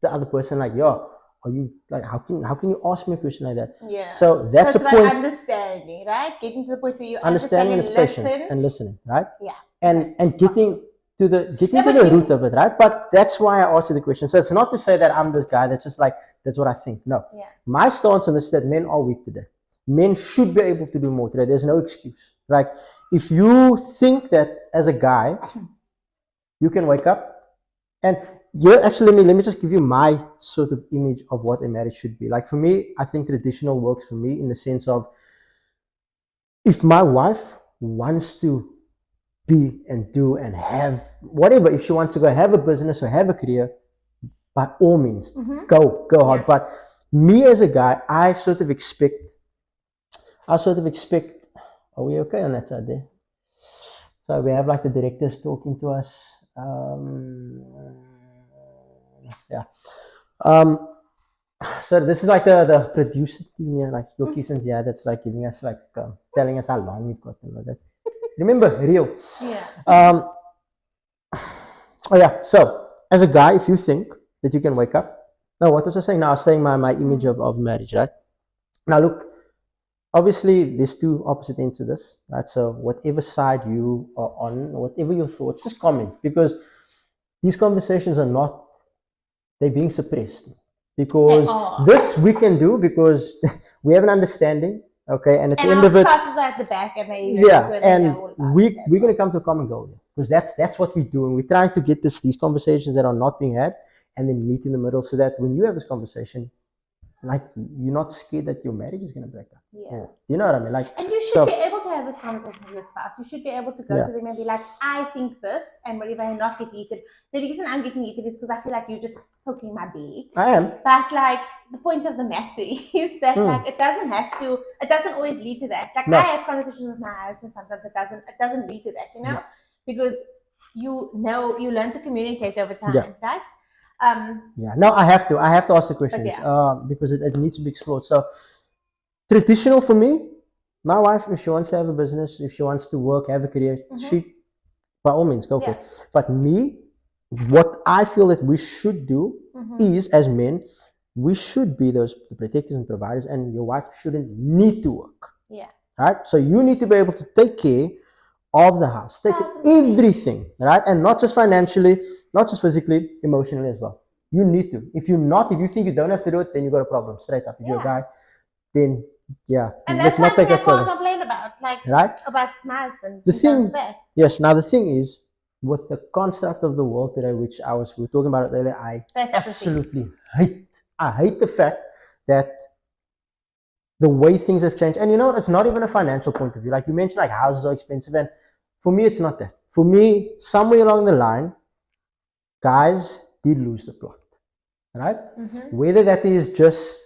the other person like, are you like, how can you ask me a question like that? Yeah. So that's a about point. Understanding, right? Getting to the point where you Understanding and patience listen. and listening, right? Yeah. And getting to the root of it, right? But that's why I asked you the question. So it's not to say that I'm this guy that's just like, that's what I think. No. Yeah. My stance on this is that men are weak today. Men should be able to do more today. There's no excuse. Like, if you think that as a guy, you can wake up and actually, let me just give you my sort of image of what a marriage should be. Like, for me, I think traditional works for me in the sense of, if my wife wants to be and do and have whatever, if she wants to go have a business or have a career, by all means, go hard. Yeah. But me as a guy, I sort of expect, are we okay on that side there? So we have like the directors talking to us. So this is like the producer team here, like Yoki since that's like giving us like telling us how long we've got and all that. Remember, real. Yeah. So as a guy, if you think that you can wake up, no, what was I saying? Now I was saying my image of marriage, right? Now look, obviously there's two opposite ends to this, right? So whatever side you are on, whatever your thoughts, just comment, because these conversations are not, they're being suppressed. Because this we can do because we have an understanding, okay, and at the end of it, spouses are at the back, and we're going to come to a common goal, because that's what we're doing. We're trying to get these conversations that are not being had, and then meet in the middle, so that when you have this conversation, like, you're not scared that your marriage is going to break up. Yeah. You know what I mean? Like, and you should be able to have this conversation with your spouse. You should be able to go to them and be like, I think this, and whatever, and not get heated. The reason I'm getting heated is because I feel like you're just poking my beak. I am. But like, the point of the matter is that like, it doesn't always lead to that. Like, I have conversations with my husband, sometimes it doesn't lead to that, you know? Because you learn to communicate over time, right? No, I have to ask the questions because it needs to be explored. So traditional for me, my wife, if she wants to have a business, if she wants to work, have a career, she, by all means, go for it. But me, what I feel that we should do is, as men, we should be the protectors and providers, and your wife shouldn't need to work. Yeah. Right? So you need to be able to take care of the house, take everything, right? And not just financially, not just physically, emotionally as well. You need to. If you think you don't have to do it, then you got a problem, straight up. If you're a guy, then and let's not take I that further. can't complain about, like, right? About my husband. Now the thing is, with the construct of the world today, which we were talking about it earlier, I absolutely hate. I hate the fact that the way things have changed. And it's not even a financial point of view. Like you mentioned, like houses are expensive. And for me, it's not that. For me, somewhere along the line, guys did lose the plot, right? Whether that is just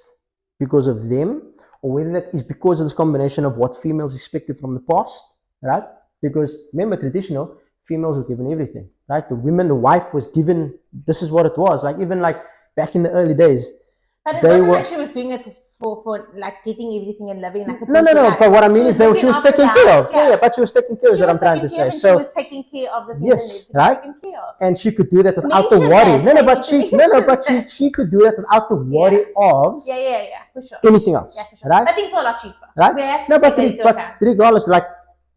because of them or whether that is because of this combination of what females expected from the past, right? Because remember, traditional, females were given everything, right? The wife was given, this is what it was. Like even like back in the early days. But it wasn't like she was doing it for like getting everything and living like a No. But what I mean is that she was taken care of. Yeah, but she was taken care of. What I'm trying to say. So she was taking care of the things yes, right. Taken care of. And she could do that without the worry. But she could do that without the worry of for sure. anything else. Yeah, for sure. Right? But things were a lot cheaper. Right? We have to but regardless, like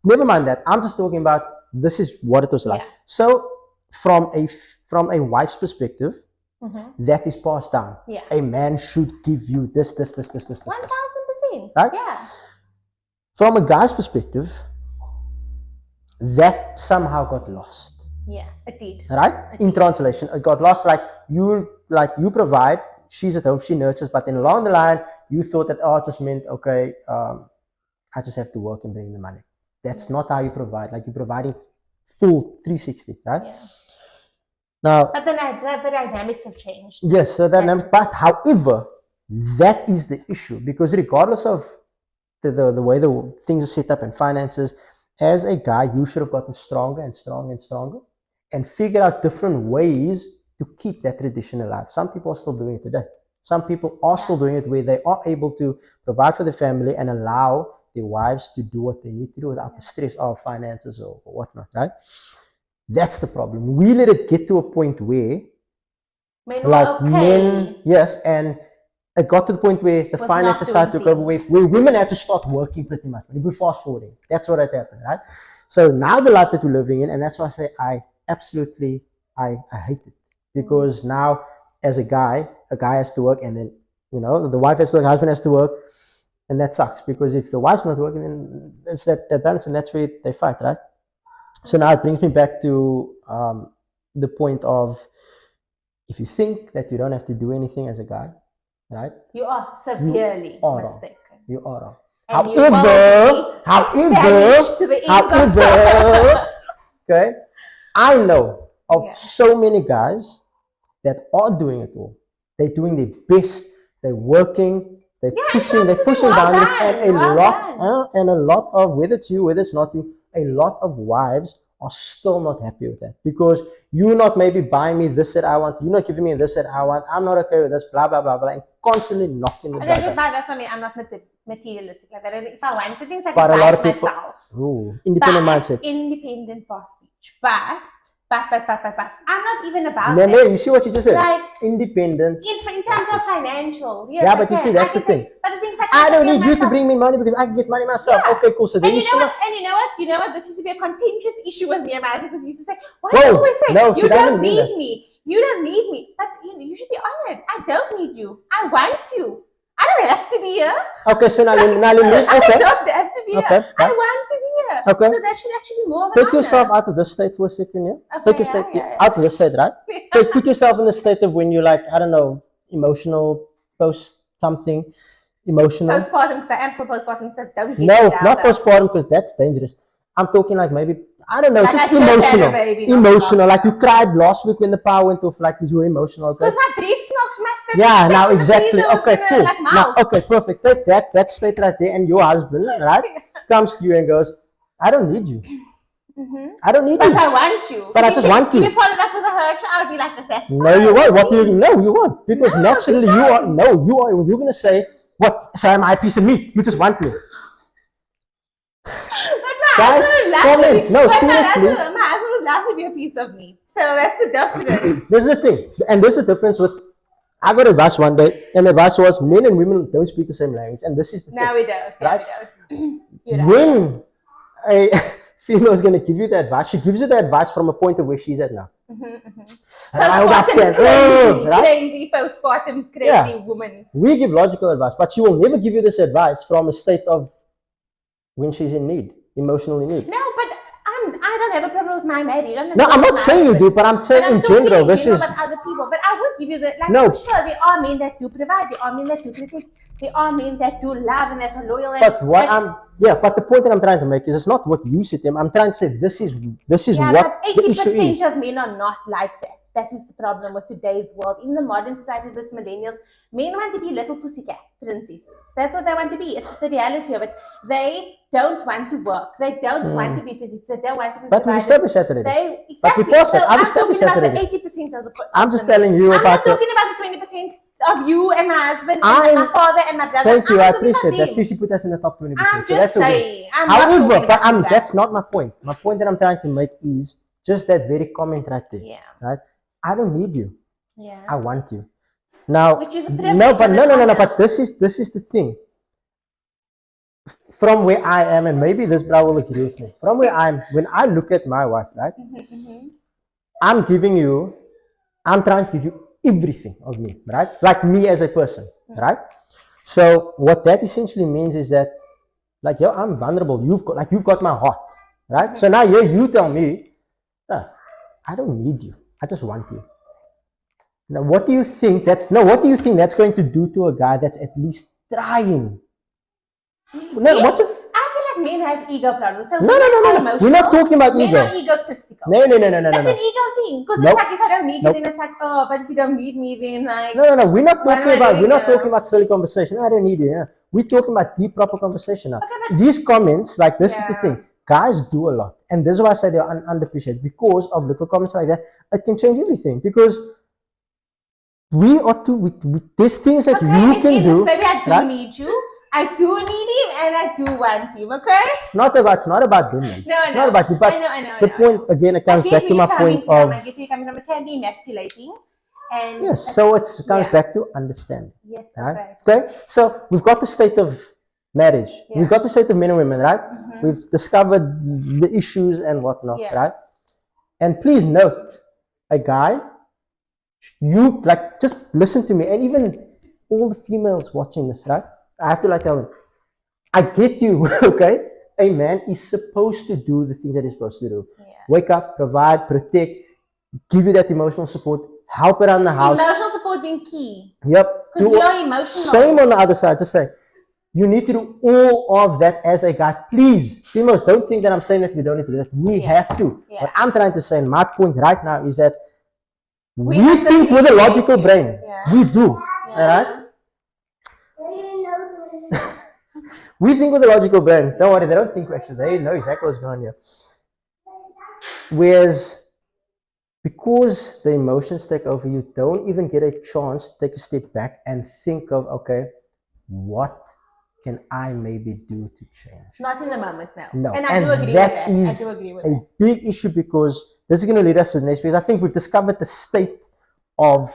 never mind that. I'm just talking about this is what it was like. So from a wife's perspective. That is passed down. Yeah. A man should give you this. 1000%. Right? Yeah. From a guy's perspective, that somehow got lost. Yeah, it did. Right? In translation, it got lost. Like you provide, she's at home, she nurtures, but then along the line, you thought that it just meant okay, I just have to work and bring the money. That's not how you provide. Like you're providing full 360, right? Yeah. Now, but the dynamics have changed. Yes, so but however, that is the issue because regardless of the way the things are set up and finances, as a guy, you should have gotten stronger and stronger and stronger and figured out different ways to keep that tradition alive. Some people are still doing it today. Some people are still doing it where they are able to provide for the family and allow their wives to do what they need to do without the stress of finances or whatnot, right? That's the problem. We let it get to a point where men, yes, and it got to the point where the finances started to go away, where women had to start working pretty much. If we fast forwarding, that's what had happened, right? So now the life that we're living in, and that's why I say I hate it. Because now as a guy has to work and then, the wife has to work, husband has to work, and that sucks because if the wife's not working, then it's that balance and that's where they fight, right? So now it brings me back to the point of if you think that you don't have to do anything as a guy, right? You are severely mistaken. You are wrong. However, okay, I know of so many guys that are doing it all. They're doing their best. They're working. They're pushing boundaries, and a lot of whether it's you, whether it's not you. A lot of wives are still not happy with that because you're not maybe buying me this that I want, you're not giving me this that I want, I'm not okay with this, blah, blah, blah, blah, and constantly knocking the door. That's what I mean, I'm not materialistic like that. If I want things, I can buy it myself. Independent mindset. Independent boss speech. But I'm not even about that. You see what you just said? Like, independent. In terms of financial. Yes, yeah, but you see, that's the thing. But the thing's like, I don't need you to bring me money because I can get money myself. Yeah. Okay, cool. So then you know what? This used to be a contentious issue with me and my husband because we used to say, why do you always say, you don't need me? You don't need me. But you should be honored. I don't need you. I want you. I don't have to be here. Okay, so now let me. Okay. I don't have to be here. I want to be here. Okay. So that should actually be more of an Take yourself out of this state for a second, yeah? Okay, Take yourself out of this state, right? Put yourself in the state of when you're like, I don't know, emotional, post something, emotional. Postpartum, because I am still postpartum, so don't get not postpartum, because that's dangerous. I'm talking like maybe, I don't know, like just emotional. Like you cried last week when the power went off, like you were emotional. Because my breast milk must have yeah, now exactly. Okay, cool. Now, okay, perfect. Take that state right there, and your husband, right, comes to you and goes, I don't need you. I don't need you. But I want you. But I just want you. If you follow up with a hurt, I'll be like, that's no, you won't. What do you? No, you won't. Because naturally, you are. No, you are. You're gonna say, what? So am I a piece of meat? You just want me. Guys, seriously. My husband would love to be a piece of meat. So that's a definite. This is the thing. And this is the difference with, I got advice one day, and the advice was men and women don't speak the same language. And this is the thing. No, we don't. Right? We don't. When a female is going to give you the advice, she gives you the advice from a point of where she's at now. Crazy, postpartum, crazy woman. We give logical advice, but she will never give you this advice from a state of when she's in need. Emotionally need. No, but I don't have a problem with my marriage. No, I'm not saying you do, but I'm saying in general, this is... about other people. But I would give you the, like, No. for sure, there are men that do provide. There are men that do protect. There are men that do love and that are loyal. But but the point that I'm trying to make is it's not what you said to him. I'm trying to say this is yeah, what but the issue is. 80% of men are not like that. That is the problem with today's world. In the modern society, this millennials, men want to be little pussycat princesses. That's what they want to be. It's the reality of it. They don't want to work. They don't want to be protected. They don't want to be But we established that already. Exactly. So I'm talking about the 80% of the I'm just telling you I'm about not talking about the 20% of you and my husband and my father and my brother. Thank you, I appreciate that. Usually put us in the top 20%. I'm so just that's saying. Okay. However, but that's not my point. My point that I'm trying to make is just that very comment right there. Yeah. Right? I don't need you. Yeah. I want you. Now, which is a privilege. No. But this is the thing. From where I am, and maybe this brother will agree with me. From where I'm, when I look at my wife, right, I'm trying to give you everything of me, right? Like me as a person, right? So what that essentially means is that, like, yo, I'm vulnerable. You've got my heart, right? So now you tell me, I don't need you. I just want you. Now, what do you think that's going to do to a guy that's at least trying? No, I feel like men have ego problems. So no. We're not talking about ego. Men are egotistical. No. It's an ego thing. Because it's like, if I don't need you, then it's like, oh, but if you don't need me, then like... No. We're not talking about silly conversation. I don't need you. Yeah. We're talking about deep, proper conversation now. Okay, these comments, like, this is the thing. Guys do a lot. And this is why I say they're underappreciated. Because of little comments like that, it can change everything. Because there's things that you can do. Maybe I do need you. I do need him and I do want him, okay? It's not about them, man. No, it's not about you. But I know. The point, again, it comes back to my point of... I get where you're coming from. It can be emasculating. And yes, so it comes back to understanding. Yes, right? Okay. So we've got the state of marriage. Yeah. We've got the state of men and women, right? We've discovered the issues and whatnot, right? And please note, a guy, you, like, just listen to me, and even all the females watching this, right? I have to, like, tell them, I get you, okay? A man is supposed to do the things that he's supposed to do. Yeah. Wake up, provide, protect, give you that emotional support, help around the house. Emotional support being key. Yep. Because we are emotional. Same on the other side. Just say, you need to do all of that as a guy. Please, females, don't think that I'm saying that we don't need to do that. We have to. Yeah. What I'm trying to say, and my point right now is that we think with a logical brain. Yeah. We do. Yeah. All right? We think with a logical brain. Don't worry, they don't think actually. They know exactly what's going on here. Whereas, because the emotions take over, you don't even get a chance to take a step back and think of, okay, what can I maybe do to change? Not in the moment, no. And I do agree with that. I do agree with that. A big issue, because this is going to lead us to the next phase. I think we've discovered the state of,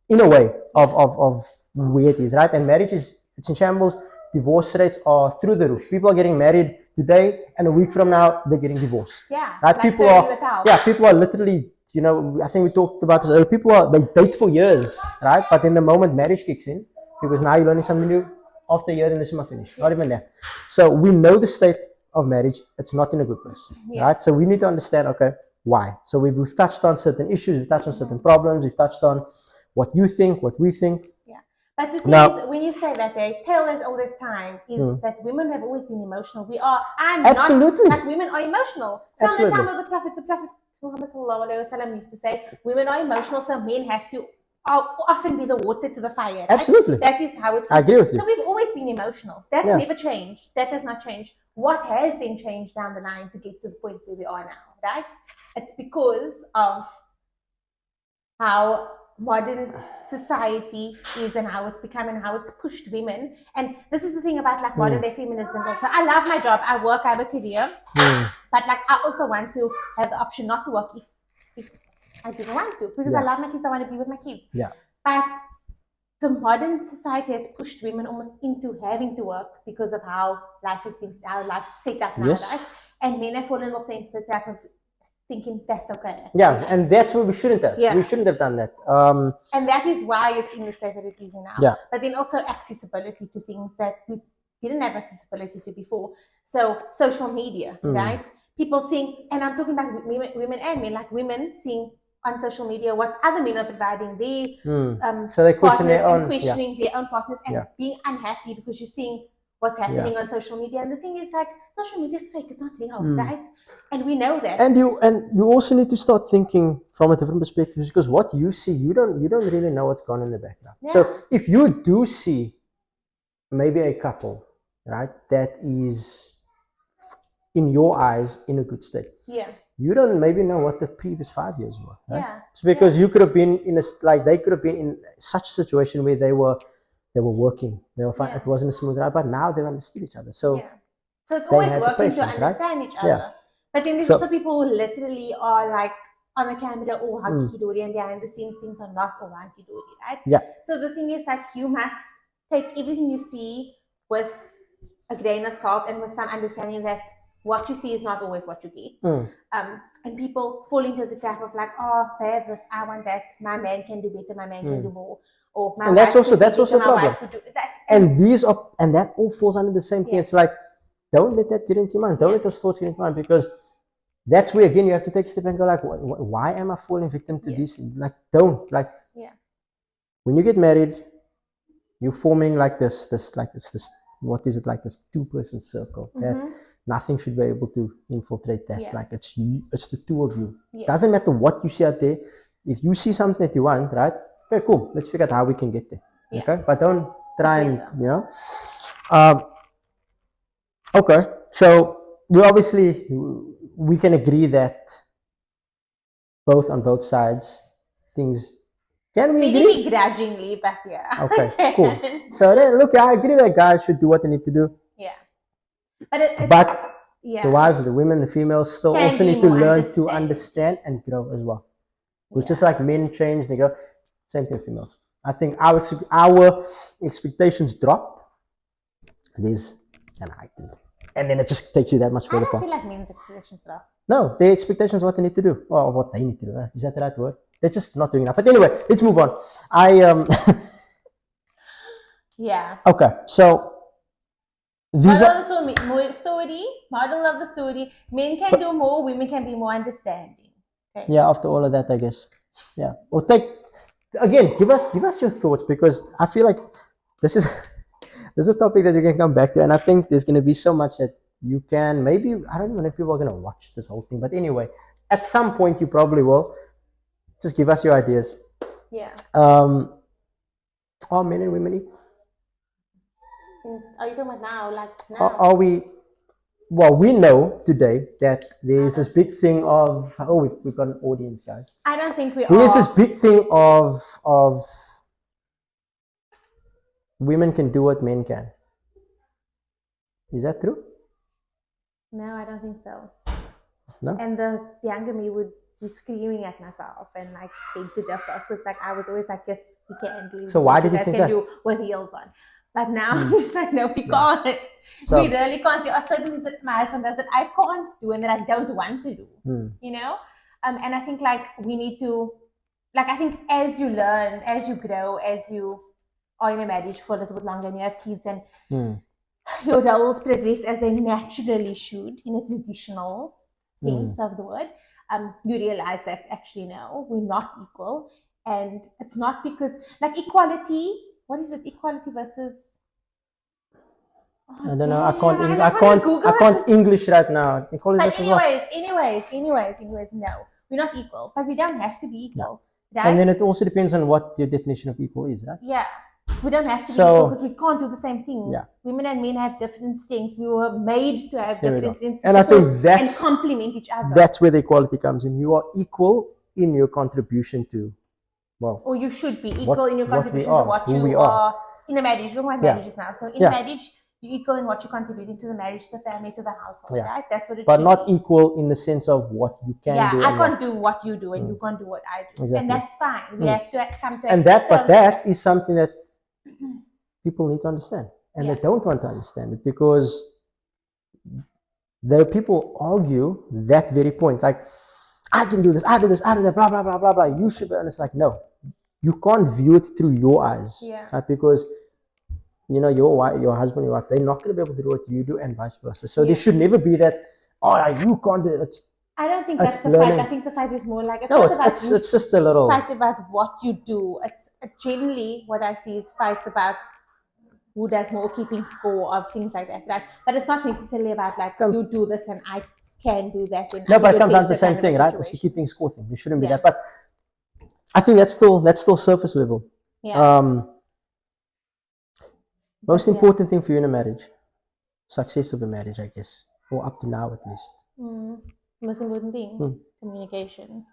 in a way, of where it is, right? And marriage it's in shambles. Divorce rates are through the roof. People are getting married today, and a week from now they're getting divorced. Yeah, right. Like people are literally, you know, I think we talked about this earlier. They date for years, right? But in the moment marriage kicks in, because now you're learning something new, after a year, then this is my finish. Not even that. So we know the state of marriage. It's not in a good place, right? So we need to understand, okay, why? So we've touched on certain issues. We've touched on certain problems. We've touched on what you think, what we think. But the thing is, when you say that, they tell us all this time is that women have always been emotional. Absolutely. Like, women are emotional. From the time of the Prophet Muhammad used to say, women are emotional, so men have to often be the water to the fire. Right? Absolutely. That is how it is. I agree with you. So we've always been emotional. That's never changed. That has not changed. What has then changed down the line to get to the point where we are now, right? It's because of how modern society is and how it's become and how it's pushed women. And this is the thing about, like, modern day feminism also. I love my job. I work, I have a career. But, like, I also want to have the option not to work if I didn't want to, because I love my kids. I want to be with my kids. Yeah. But the modern society has pushed women almost into having to work because of how life's set up now, right? And men have fallen also into the trap of thinking that's okay. Yeah, and that's what we shouldn't have. Yeah. We shouldn't have done that. And that is why it's in the state that it is now. Yeah. But then also accessibility to things that we didn't have accessibility to before. So social media, right? People seeing, and I'm talking about women and men, like women seeing on social media what other men are providing their so they question partners their own, and questioning their own partners and being unhappy because you're seeing what's happening on social media. And the thing is, like, social media is fake, it's not real, right? And we know that. And you also need to start thinking from a different perspective, because what you see, you don't really know what's gone in the background. So if you do see maybe a couple, right, that is in your eyes in a good state, you don't maybe know what the previous 5 years were, right? So because you could have been in they could have been in such a situation where they were working, they were fine, it wasn't a smooth ride, but now they've understood each other. So it's always had the working to patience, understand each other. But then there's also people who literally are like on the camera all hunky-dory, and behind the scenes things are not all hunky-dory, right? So the thing is, like, you must take everything you see with a grain of salt and with some understanding that what you see is not always what you get. And people fall into the trap of like, oh, they have this, I want that, my man can do better, my man can do more, or my wife also a problem. Wife could do that. And that all falls under the same thing. It's like, don't let that get into your mind. Don't let those thoughts get into your mind, because that's where, again, you have to take a step and go like, why am I falling victim to this? Like, don't, like, when you get married, you're forming like this, what is it, like this 2-person circle that nothing should be able to infiltrate that. Like, it's the two of you. Doesn't matter what you see out there. If you see something that you want, right? Okay, cool. Let's figure out how we can get there. Okay, but don't try and okay, so we can agree that on both sides things can we agree? Maybe begrudgingly, but okay, cool. So then, look, I agree that guys should do what they need to do. But the wives, the women, the females still also need to learn to understand and grow as well. Which just like men change, they go. Same thing with females. I think our expectations drop. There's an item. And then it just takes you that much further. I don't feel like men's expectations drop. No, their expectations what they need to do. Or what they need to do. Is that the right word? They're just not doing enough. But anyway, let's move on. Okay, so model of the story. Men can do more, women can be more understanding. Okay. Yeah, after all of that, I guess. Yeah. Or give us your thoughts, because I feel like this is a topic that you can come back to, and I think there's going to be so much that you can maybe, I don't even know if people are going to watch this whole thing, but anyway, at some point you probably will. Just give us your ideas. Yeah. Are men and women equal? Are you talking about now? Like now? Are we? Well, we know today that there's this big thing of we've got an audience, guys. I don't think we are. There's this big thing of women can do what men can. Is that true? No, I don't think so. No. And the younger me would be screaming at myself and like beg to differ, because like I was always like, yes, we can do. So why did you think that? Do with heels on. But now I'm just like, no, we can't. So, we really can't. There are certain things that my husband does that I can't do and that I don't want to do. You know? And I think like we need to, like, I think as you learn, as you grow, as you are in a marriage for a little bit longer and you have kids, and your roles progress as they naturally should in a traditional sense of the word, you realize that actually no, we're not equal. And it's not because like equality, what is it? Equality versus I don't know. I can't English right now. Equality but anyways, no, we're not equal, but we don't have to be equal. Right? And then it also depends on what your definition of equal is, right? Yeah. We don't have to be equal because we can't do the same things. Yeah. Women and men have different strengths. We were made to have different strengths. And I think and complement each other. That's where the equality comes in. You are equal in your contribution to, well, or you should be equal in your contribution to what you are in a marriage. We're talking about marriages now. So in a marriage, you're equal in what you're contributing to the marriage, to the family, to the household, right? That's what it but should not be. Equal in the sense of what you can do. Yeah, I can't do what you do and you can't do what I do. Exactly. And that's fine. We have to come to and that is something that people need to understand. And they don't want to understand it, because there are people argue that very point. Like, I can do this, I do this, I do that, blah, blah, blah, blah, blah. You should be honest. Like, no. You can't view it through your eyes. Yeah. Right? Because you know, your wife, your husband, your wife, they're not going to be able to do what you do, and vice versa. So there Yeah. should never be that. Oh, you can't do it. I don't think It's that's the learning. fight. I think the fight is more like it's No, not about it's just a little. fight about what you do. It's generally what I see is fights about who does more, keeping score of things like that, right? But it's not necessarily about like you do this and I can do that. And No, I but do it comes down to the better same kind of thing, a right? It's the situation. keeping score thing. There shouldn't be Yeah. that. But I think that's still surface level. Yeah. Most important thing for you in a marriage, success of a marriage, I guess, or up to now at least. Most important thing, communication.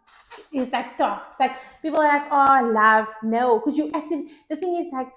It's like top. It's like people are like, oh, love. No, because you active. The thing is like,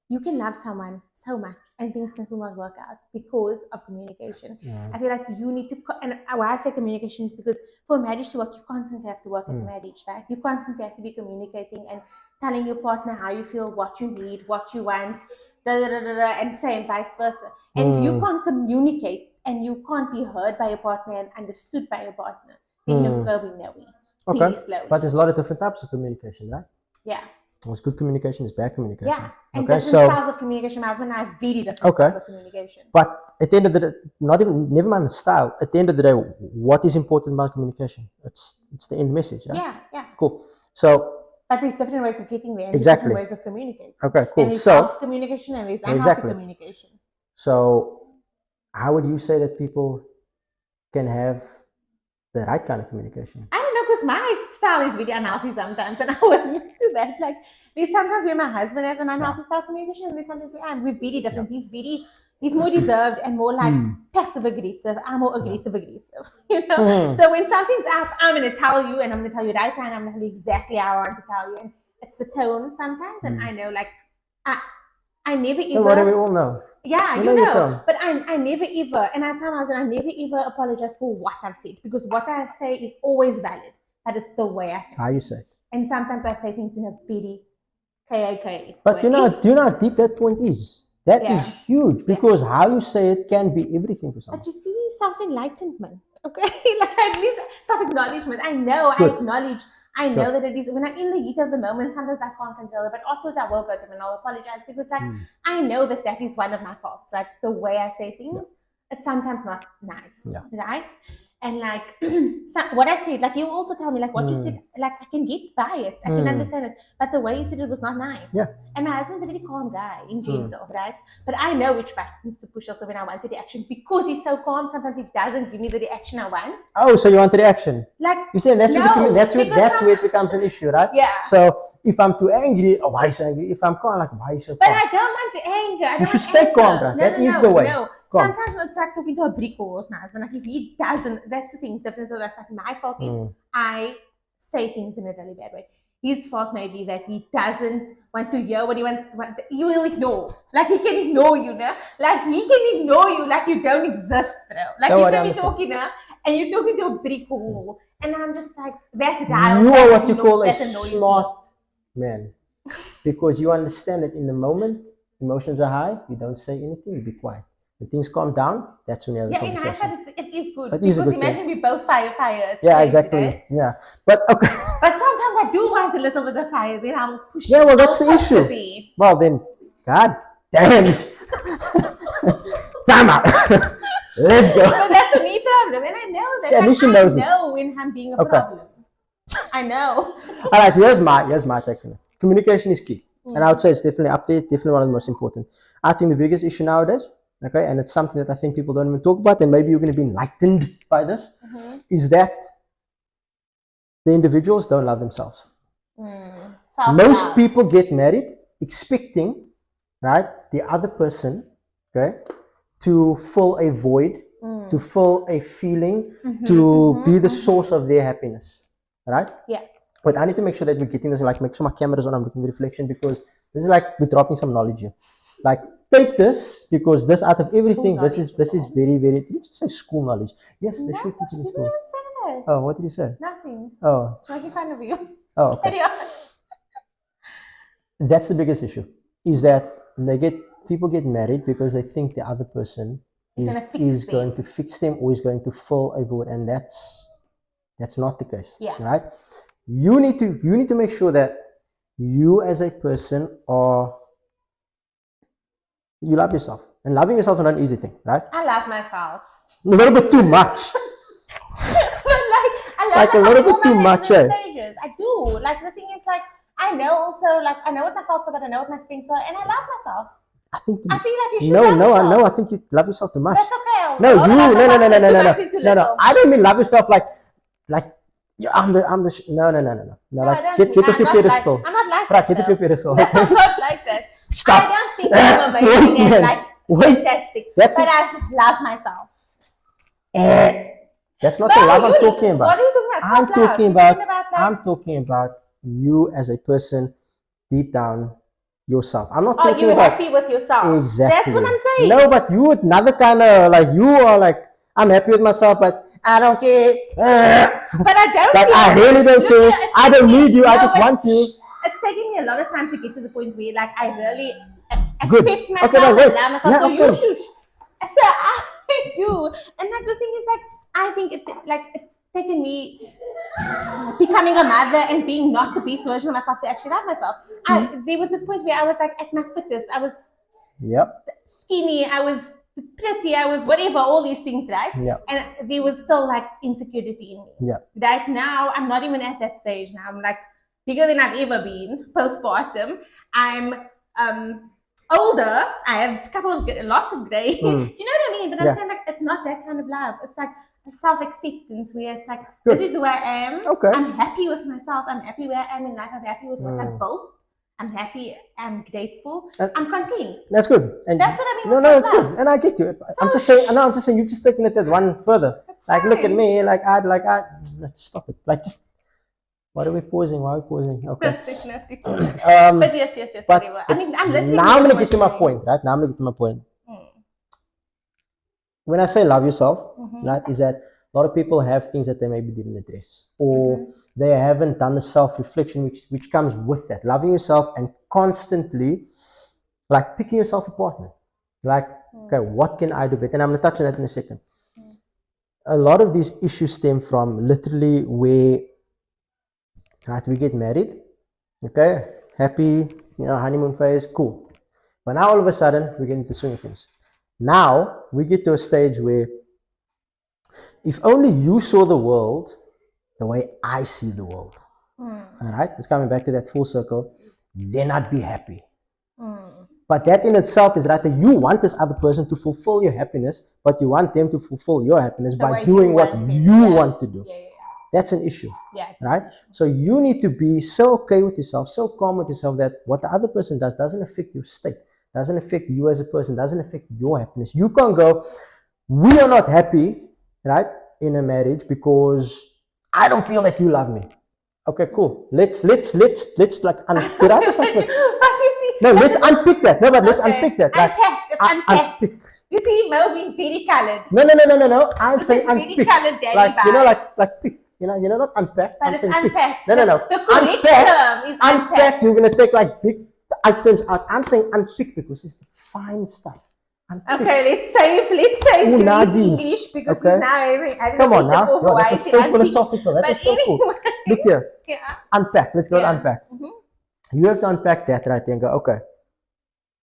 you can love someone so much and things can still not work out because of communication. I feel like you need to, and why I say communication is because for a marriage to work, you constantly have to work at the marriage, right? You constantly have to be communicating and telling your partner how you feel, what you need, what you want, and same vice versa. And if you can't communicate and you can't be heard by your partner and understood by your partner, then you're going to be knowing. Okay, Really slowly. but there's a lot of different types of communication, right? Yeah. There's good communication, there's bad communication. Yeah, and different styles of communication. My husband and I have very different styles of communication. But at the end of the day, never mind the style. At the end of the day, what is important about communication? It's the end message. Yeah, yeah. Cool. So. But there's different ways of getting there, and Exactly. different ways of communicating. Okay, cool. And there's healthy communication and there's unhealthy communication. So, how would you say that people can have the right kind of communication? I don't know, because my style is very unhealthy sometimes, and I will admit to that. Like, there's sometimes where my husband has an unhealthy style of communication, and there's sometimes where we're very different. He's more reserved and more like passive aggressive. I'm more aggressive. You know. So when something's up, I'm gonna tell you, and I'm gonna tell you right now, and I'm gonna tell you exactly how I want to tell you. And it's the tone sometimes, and I know, like, I never ever. What do we all know? Yeah, you know. But I never ever, and I tell myself, I never ever apologize for what I've said, because what I say is always valid, but it's the way I say. How you say it. And sometimes I say things in a very KAK. But do you know how deep that point is? That is huge, because how you say it can be everything for someone. But you see, self-enlightenment, okay? Like, at least self-acknowledgement. I know, I acknowledge, I know that it is, when I'm in the heat of the moment, sometimes I can't control it, but afterwards I will go to him and I'll apologize, because like, I know that is one of my faults. Like, the way I say things, it's sometimes not nice, right? And like, so what I said, like, you also tell me, like, what you said, like, I can get by it, I can understand it, but the way you said it was not nice. And my husband's a very calm guy in general, right? But I know which buttons to push also when I want the reaction, because he's so calm. Sometimes he doesn't give me the reaction I want. Oh, so you want the reaction? Like, you saying that's where it becomes an issue, right? Yeah. So if I'm too angry, oh, why is he angry? If I'm calm, like, why is he calm? But I don't want the anger. You should stay calm, right? That is the way. No. Sometimes it's like talking to a brick wall with my husband. Like, if he doesn't, that's the thing. Different. That's like, my fault is I say things in a really bad way. His fault may be that he doesn't want to hear what he wants to want. He will ignore. Like, he can ignore you, no? Like, he can ignore you like you don't exist, bro. Like, you can be talking, and you're talking to a brick wall. And I'm just like, that's right. You are what you call a smart man. Because you understand that in the moment, emotions are high, you don't say anything, you be quiet. When things calm down, that's when you have the conversation. In hindsight, it is good. Because imagine we both fire. It's yeah, crazy, exactly. Right? Yeah. But okay. But sometimes I do want a little bit of fire. Then I'll push it. Yeah, well, that's the issue. Well, then, God damn. Time out. Let's go. But that's a me problem. And I know that. Yeah, I know when I'm being a problem. I know. All right, here's my take on it. Communication is key. And I would say it's definitely up there, definitely one of the most important. I think the biggest issue nowadays, okay, and it's something that I think people don't even talk about, and maybe you're going to be enlightened by this, is that the individuals don't love themselves. Most people get married expecting, right, the other person, okay, to fill a void, to fill a feeling, to be the source of their happiness, right? Yeah. But I need to make sure that we're getting this, like, make sure my camera's on, I'm looking at the reflection, because this is like we're dropping some knowledge here. Like, take this, because this, out of everything, this is very, very, did you just say school knowledge? Yes, they should teach it in schools. Oh, what did you say? Nothing. Oh. It's making fun of you. Oh, okay. That's the biggest issue, is that people get married because they think the other person is going to fix them or is going to fill a void, and that's not the case. Yeah. Right? You need to make sure that you as a person are you love yourself. And loving yourself is not an easy thing, right? I love myself. A little bit too much. But like, I love Like a myself little in all bit too my much, phases eh? and stages. I do. Like, the thing is, like, I know also, like, I know what my faults are, but I know what my strengths are, and I love myself. I think I feel like you should love yourself. No, I think you love yourself too much. That's okay. No, I'll you, love no, myself too no. much into little. I don't mean love yourself like, yeah, no. No, Like, I don't get mean, off your pedestal. I'm not like Right, that. get off your pedestal. No, Okay? I'm not like that. Stop. I don't think I'm amazing Wait, and man. like Wait. fantastic. That's but it. I love myself. That's not the love I'm talking about. What are you talking about? I'm Self-love. talking You're about, like, I'm talking about you as a person deep down yourself. I'm not are talking you about happy with yourself? exactly. That's what I'm saying. No, but you another kind of like you are like, I'm happy with myself, but I don't care. But I don't Like, care. I really don't care. I don't need you. I just want you. It's taking me a lot of time to get to the point where, like, I really Good. accept myself Okay, now wait. and love myself. Yeah, so okay. you shush. So I do. And like the thing is, like, I think it's taken me becoming a mother and being not the best version of myself to actually love myself. There was a point where I was like at my fittest. I was skinny. I was pretty. I was whatever. All these things, right? Yep. And there was still like insecurity in me. Yeah. Right now, I'm not even at that stage. Now I'm like bigger than I've ever been postpartum. I'm older. I have lots of grey. Do you know what I mean? But I'm saying, like, it's not that kind of love. It's like a self-acceptance where it's like, Good. this is who I am. Okay. I'm happy with myself. I'm happy where I am in life. I'm happy with what I've built. I'm happy. I'm grateful. I'm content. That's good. And that's what I mean. No, that's good. And I get you. I'm just saying. You've just taken it that one further. That's like, fine. look at me. Like, stop it. Like, just. Why are we pausing? Okay. But yes. But Whatever. I mean, I'm listening. Now I'm gonna get to my point, right? Now I'm gonna get to my point. When I say love yourself, right, is that a lot of people have things that they maybe didn't address, or they haven't done the self-reflection which comes with that. Loving yourself and constantly, like, picking yourself apart, man. Like, okay, what can I do better? And I'm gonna touch on that in a second. A lot of these issues stem from literally where, right, we get married, okay, happy, honeymoon phase, cool. But now all of a sudden we get into the swing of things. Now we get to a stage where if only you saw the world the way I see the world, all right, it's coming back to that full circle, then I'd be happy. But that in itself is right, that you want this other person to fulfill your happiness, but you want them to fulfill your happiness by doing what you want to do. That's an issue, right? So you need to be so okay with yourself, so calm with yourself that what the other person does doesn't affect your state, doesn't affect you as a person, doesn't affect your happiness. You can't go, we are not happy, right, in a marriage because I don't feel that you love me. Okay, cool. Let's like unpick let's unpick that. No, but let's unpick that. Unpack. You see, Mo being very colored. No. I'm saying unpick. Very colored daddy like, vibes. like pick. Not unpack. But it's unpack. No. The correct term is unpack. You're gonna take like big items out. I'm saying unpick because it's the fine stuff. Unpick. Okay, let's say English because he's now having come on now. No, that's so philosophical. That is so cool. Look here. Unpack. Let's go to unpack. You have to unpack that right there and go, okay.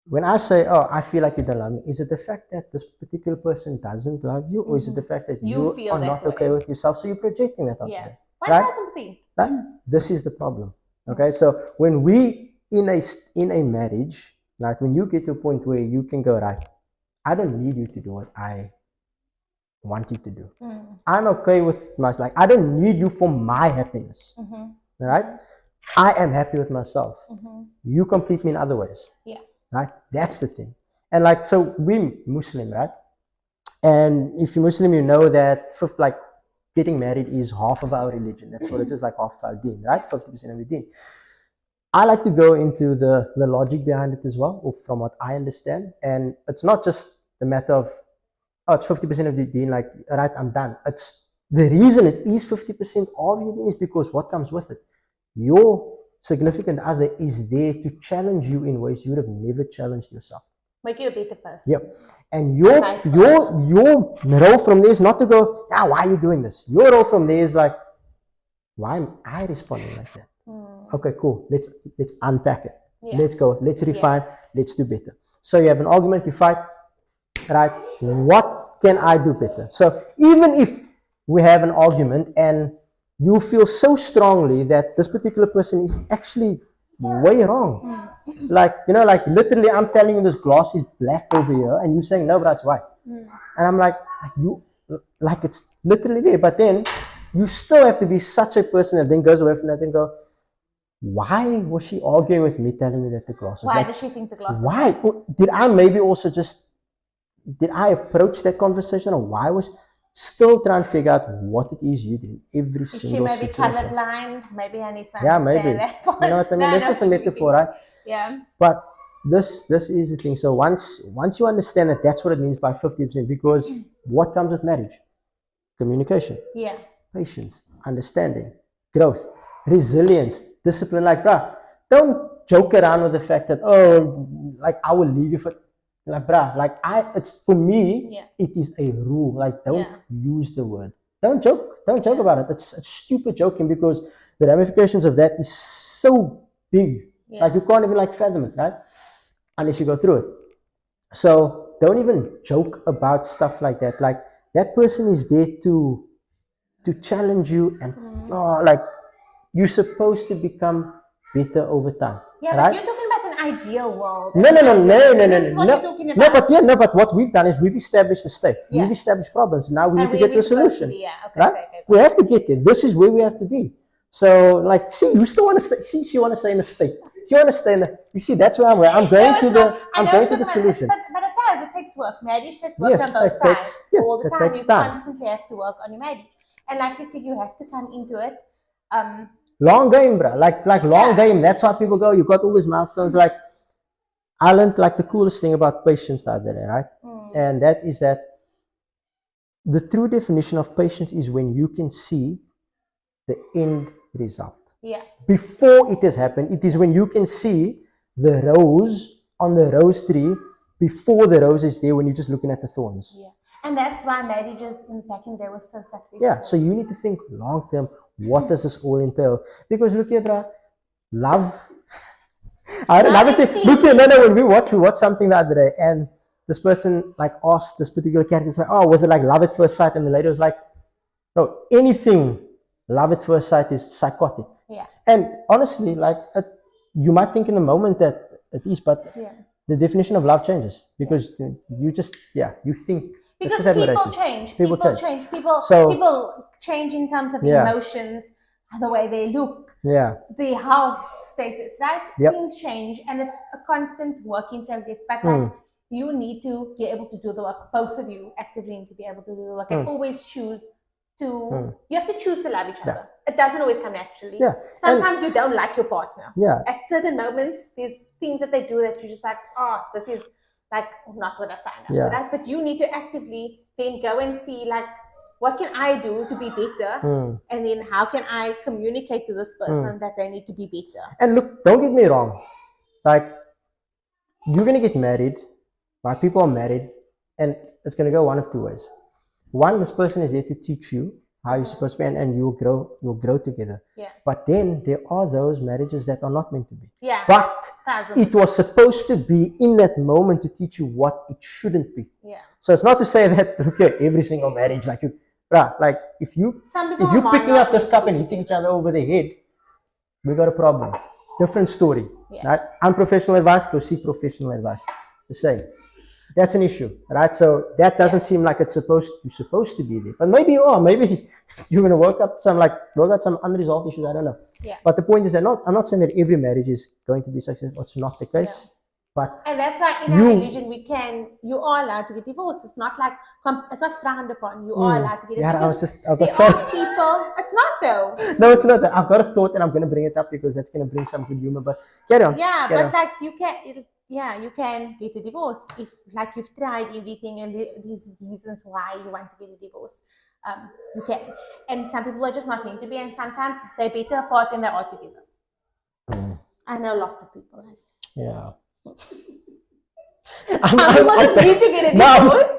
When I say, oh, I feel like you don't love me, is it the fact that this particular person doesn't love you, or is it the fact that you are not okay with yourself, so you're projecting that onto them? 1000%. Right? This is the problem. Okay, so when we in a marriage, like when you get to a point where you can go, right, I don't need you to do what I want you to do. I'm okay with like, I don't need you for my happiness. All right? I am happy with myself. You complete me in other ways. Right? That's the thing. And like, so we're Muslim, right? And if you're Muslim, you know that like getting married is half of our religion. That's what it is, like half of our deen, right? 50% of your deen. I like to go into the logic behind it as well, or from what I understand. And it's not just the matter of, oh, it's 50% of the deen, like, right, I'm done. It's the reason it is 50% of your deen is because what comes with it. Your significant other is there to challenge you in ways you would have never challenged yourself. Make you a better person. Yep. And your role from there is not to go, why are you doing this? Your role from there is like, why am I responding like that? Okay, cool. Let's unpack it. Let's go. Let's refine. Let's do better. So you have an argument, you fight, right? What can I do better? So even if we have an argument and you feel so strongly that this particular person is actually way wrong. Like, like literally I'm telling you this glass is black over here and you saying, no, but it's white. And I'm like, like it's literally there. But then you still have to be such a person that then goes away from that and go, why was she arguing with me telling me that the glass is Why black? does she think the glass is Why? black? Did I maybe also did I approach that conversation, or why was still trying to figure out what it is you do in every single She may be situation? colorblind. Maybe I need to Yeah, understand maybe. that part. You know what I mean? That's just a metaphor, right? Yeah. But this is the thing. So once you understand that, that's what it means by 50%, because what comes with marriage? Communication. Yeah. Patience, understanding, growth, resilience, discipline. Like, bruh, don't joke around with the fact that, like I will leave you for, like, bruh, like it's for me, it is a rule. Like, don't use the word. Don't joke about it. It's stupid joking, because the ramifications of that is so big. Like you can't even like fathom it, right? Unless you go through it. So don't even joke about stuff like that. Like that person is there to challenge you, and like you're supposed to become better over time. Yeah, right? but you're talking about an ideal world. No. But what we've done is we've established a state. Yeah. We've established problems. Now we And need to where get to a we're supposed to solution. be, yeah. Okay, right? okay. We have to get there. This is where we have to be. So, like, see, you still want to stay. See, she want to stay in the state. She want to stay in the. You see, that's where I'm. I'm going to the. I'm going to the solution. But it does. It takes work. Marriage takes work from both sides. All the time. You constantly have to work on your marriage. And like you said, you have to come into it. Long game, bro. Like long game. That's why people go. You got all these milestones. Like, I learned like the coolest thing about patience the other day, right? And that is that the true definition of patience is when you can see the end result. Yeah. Before it has happened, it is when you can see the rose on the rose tree before the rose is there, when you're just looking at the thorns. Yeah. And that's why marriages back in the day were so successful. Yeah. So you need to think long term. What does this all entail? Because look here, bro, love. Another thing. Look here, no. When we watched something the other day, and this person like asked this particular character, like, "Oh, was it like love at first sight?" And the lady was like, "No, anything love at first sight is psychotic." Yeah. And honestly, like you might think in the moment that it is, but the definition of love changes, because you just you think. Because people change. People change. People change in terms of emotions, the way they look, the health status, right? Things change, and it's a constant work in progress. But like you need to be able to do the work. Both of you actively need to be able to do the work, and always choose to. You have to choose to love each other. It doesn't always come naturally. Yeah. Sometimes you don't like your partner. Yeah. At certain moments, there's things that they do that you're just like, oh, this is like not what I signed up for, right? But you need to actively then go and see, like, what can I do to be better? And then how can I communicate to this person that they need to be better? And look, don't get me wrong. Like, you're going to get married, right? People are married, and it's going to go one of two ways. One, this person is there to teach you how you're supposed to be, and you'll grow together. Yeah. But then there are those marriages that are not meant to be. Yeah. But it was supposed to be in that moment to teach you what it shouldn't be. Yeah. So it's not to say that, look at every single marriage, like like if you picking up this cup and hitting each other over the head, we got a problem. Different story. Yeah. Right? Unprofessional advice, go seek professional advice. The same. That's an issue, right? So that doesn't seem like you're supposed to be there. But maybe maybe you're gonna work out some unresolved issues. I don't know. Yeah. But the point is that I'm not saying that every marriage is going to be successful. It's not the case. Yeah. And that's why in our religion you are allowed to get divorced. It's not like it's not frowned upon. You are allowed to get it. Yeah, there are people. It's not though. No, it's not. I've got a thought, and I'm going to bring it up because that's going to bring some good humor. But carry on. Yeah, but like you can get a divorce if like you've tried everything and these reasons why you want to get a divorce. You can. And some people are just not meant to be, and sometimes they're better apart than they are together. I know lots of people. Yeah. Some people just need to get a divorce.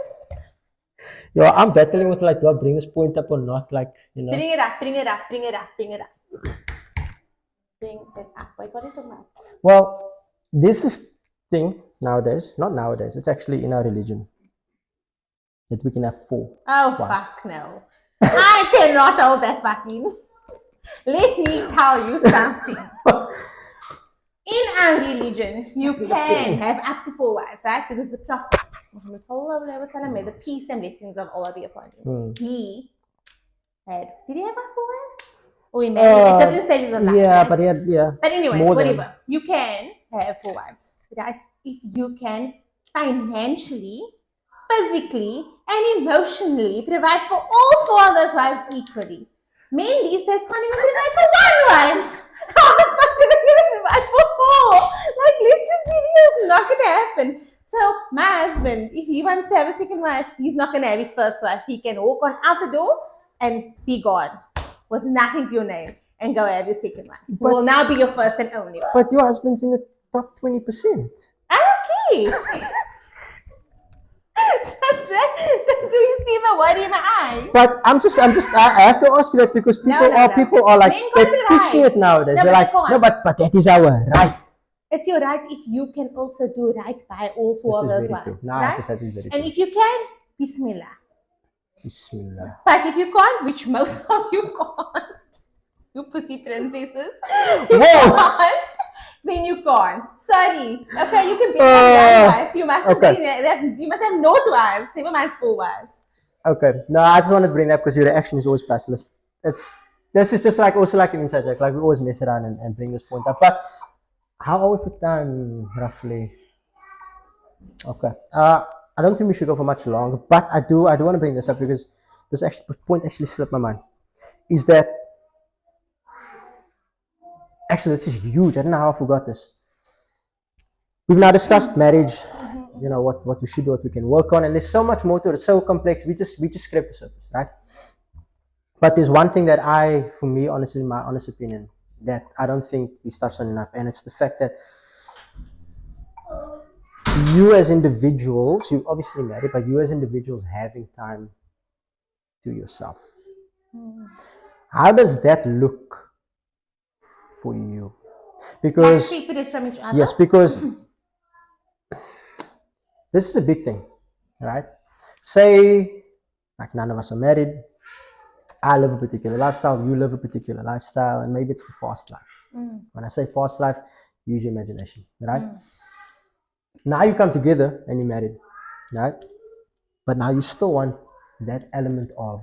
I'm battling with like, do I bring this point up or not? Like, Bring it up. Bring it up. Wait, what are you talking about? Well, this is thing nowadays. Not nowadays. It's actually in our religion that we can have 4 Oh, wives. fuck no. I cannot hold that fucking. Let me tell you something. In our religion, you can have up to 4 wives, right? Because the Prophet Muhammad made the peace and blessings of Allah be upon him. He had, did he have 4 wives? Or he married at different stages of life. Yeah, right? but he had, But anyways, more whatever. than- You can have 4 wives, right? If you can financially, physically, and emotionally provide for all 4 of those wives equally. Men these days can't even provide for 1 wife. How the fuck are they going to provide for 4? Like, let's just be real. It's not going to happen. So, my husband, if he wants to have a second wife, he's not going to have his first wife. He can walk on out the door and be gone with nothing to your name and go have your second wife. Who will now be your first and only wife. But your husband's in the top 20%. I'm okay. Do you see the word in my eye? But I have to ask you that because people are like, Men can't they're be pushing right. it nowadays. No, They're but like, they can't. no, but that is our right. It's your right if you can also do right by all 4 of those wives. No, I have to say this is very And true. if you can, Bismillah. Bismillah. But if you can't, which most of you can't, you pussy princesses, you can't, then you can't. Sorry. Okay, you can be one wife. You mustn't be, you must have no wives, never mind 4 wives. Okay. No, I just wanted to bring that because your reaction is always priceless. This is just like also like an inside joke. Like we always mess around and bring this point up. But how are we for time roughly? Okay. I don't think we should go for much longer, but I do want to bring this up because this point actually slipped my mind. Is that actually this is huge. I don't know how I forgot this. We've now discussed marriage, you know, what we should do, what we can work on, and there's so much more to it. It's so complex. We just scrape the surface, right? But there's one thing that for me, honestly, my honest opinion, that I don't think is touched on enough, and it's the fact that you as individuals, you obviously married, but you as individuals having time to yourself. How does that look for you? Because like separate from each other? Yes, because this is a big thing, right? Say, like none of us are married. I live a particular lifestyle, you live a particular lifestyle, and maybe it's the fast life. When I say fast life, use your imagination, right? Now you come together and you're married, right? But now you still want that element of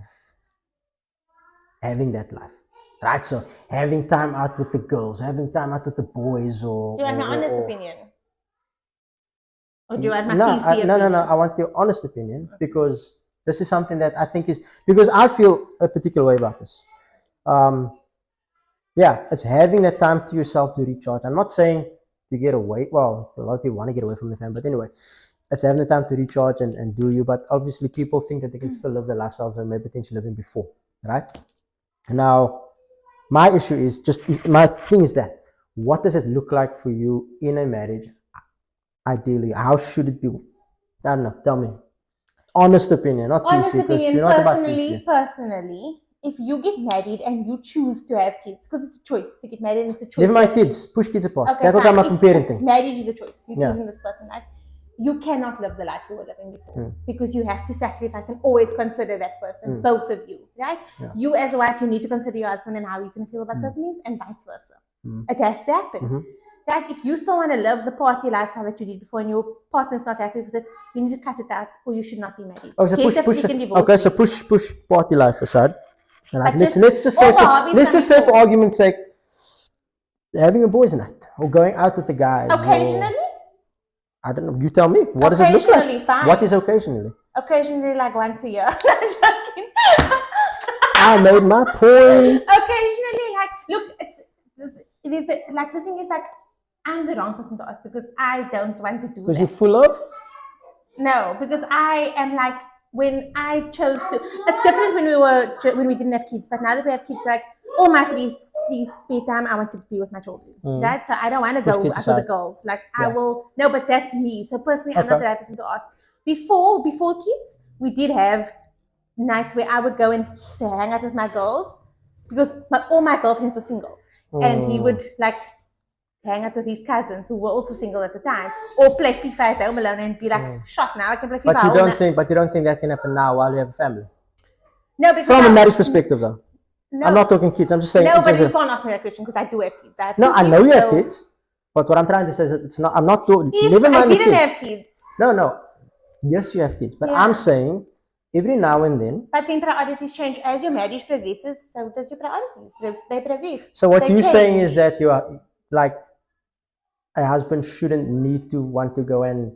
having that life, right? So having time out with the girls, having time out with the boys, or... Do you want my honest opinion? Or do you want my PC opinion? No. I want your honest opinion because this is something that I think is... Because I feel a particular way about this. Yeah, it's having that time to yourself to recharge. I'm not saying to get away. Well, a lot of people want to get away from the family. But anyway, it's having the time to recharge and do you. But obviously people think that they can still live their lifestyles they may potentially living before, right? Now, my issue is my thing is that what does it look like for you in a marriage? Ideally, how should it be? I don't know. Tell me. Honest opinion, not honest PC. Opinion, You're not about PC. personally, if you get married and you choose to have kids, because it's a choice to get married and it's a choice. Never mind kids. Push kids apart. Okay, that'll come up in parenting. Marriage is a choice. You're choosing this person, right? You cannot live the life you were living before because you have to sacrifice and always consider that person, both of you, right? Yeah. You as a wife, you need to consider your husband and how he's going to feel about certain things and vice versa. It has to happen. Right? If you still want to live the party lifestyle that you did before and your partner's not happy with it, you need to cut it out or you should not be married. Oh, so push party life aside. Right. Let's just say for argument's sake, having a boys' night or going out with the guys. Occasionally? I don't know. You tell me. What does it look like? Occasionally, fine. What is occasionally? Occasionally, like once a year. I'm joking. I made my point. Occasionally, like, look, it is like the thing is like, I'm the wrong person to ask because I don't want to do that. Because you're full of? No, because I am like, when I chose to, it's different when we didn't have kids, but now that we have kids, like all my free spare time, I want to be with my children, right? So I don't want to go out with the girls. Like I will, no, but that's me. So personally, I'm not the right person to ask. Before kids, we did have nights where I would go and hang out with my girls because all my girlfriends were single, and he would like hang out with his cousins who were also single at the time, or play FIFA at home alone and be like, shot now I can play FIFA. But you don't think that can happen now while you have a family? No, because from a marriage perspective, though. No, I'm not talking kids. I'm just saying. No, but you can't ask me that question because I do have kids. I know you have kids, but what I'm trying to say is that it's not. I'm not talking. Never mind I didn't have kids. No. Yes, you have kids, but I'm saying every now and then. But then priorities change as your marriage progresses. So does your priorities? They progress. So what you're saying is that you are like a husband shouldn't need to want to go and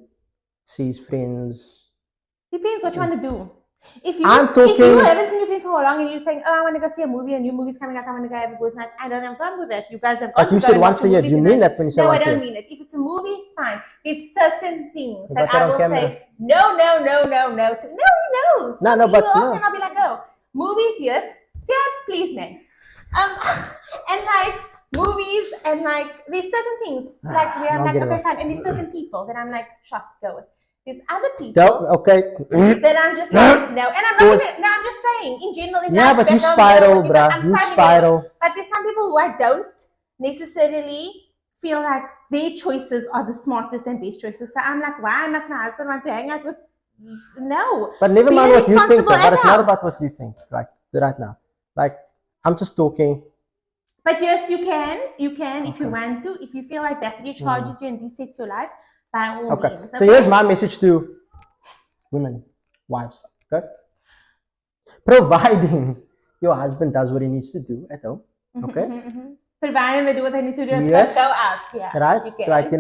see his friends. Depends what you want to do. If you haven't seen your friend for long and you're saying, oh, I want to go see a movie, a new movie's coming out, I want to go have a boys' night, I don't have fun with that. You guys have gone. But you said once a year. Do you mean that when you say once a year? No, I don't mean it. If it's a movie, fine. There's certain things that I will say, no. No, he knows. No, but no. And I'll be like, oh, movies, yes. See that? Please, man. And like movies and like there's certain things like where I'm like, okay, fine. And there's certain people that I'm like, shut, go with. There's other people that I'm just like, no. And I'm not gonna, I'm just saying, in general. But you spiral, bruh. You spiral. But there's some people who I don't necessarily feel like their choices are the smartest and best choices. So I'm like, why must my husband want to hang out with? No. But never mind what you think, but it's not about what you think, like right now. Like, I'm just talking. But yes, you can if you want to. If you feel like that recharges you and resets your life, by all means. So here's my message to women, wives. Okay, providing your husband does what he needs to do at home. Okay, providing they do what they need to do. Yes. Go out. Yeah. Right. Like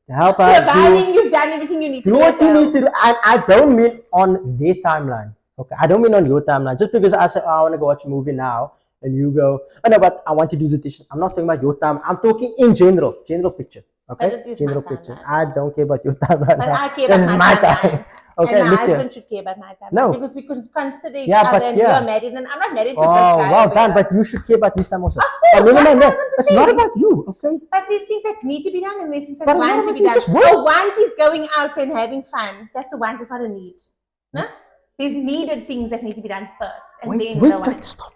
help out. Providing you've done everything you need to do. Do what you need to do. I don't mean on their timeline. Okay, I don't mean on your timeline. Just because I say, I want to go watch a movie now, and you go, oh no, but I want to do the dishes. I'm not talking about your time. I'm talking in general picture. Okay, general picture. I don't care about your time right now. But I care about my time. Okay, and my husband should care about my time. No, because we could consider each other and we are married, and I'm not married to this guy. Well done, but you should care about his time also. Of course, never mind. It's not about you, okay? But there's things that need to be done, and there's things that want to be done. A want is going out and having fun. That's a want. It's not a need. No, there's needed things that need to be done first, and then the want. Stop.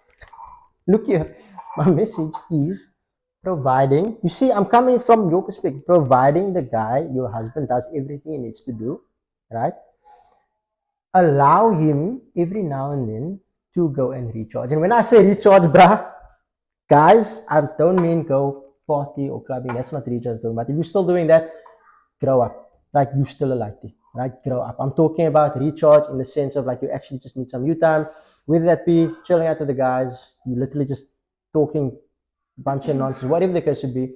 Look here, my message is providing. You see, I'm coming from your perspective. Providing the guy, your husband, does everything he needs to do, right? Allow him every now and then to go and recharge. And when I say recharge, bruh, guys, I don't mean go party or clubbing. That's not recharge. But if you're still doing that, grow up. Like you're still a lighty, right? Grow up. I'm talking about recharge in the sense of like you actually just need some you time. Whether that be chilling out with the guys, you literally just talking a bunch of nonsense, whatever the case should be,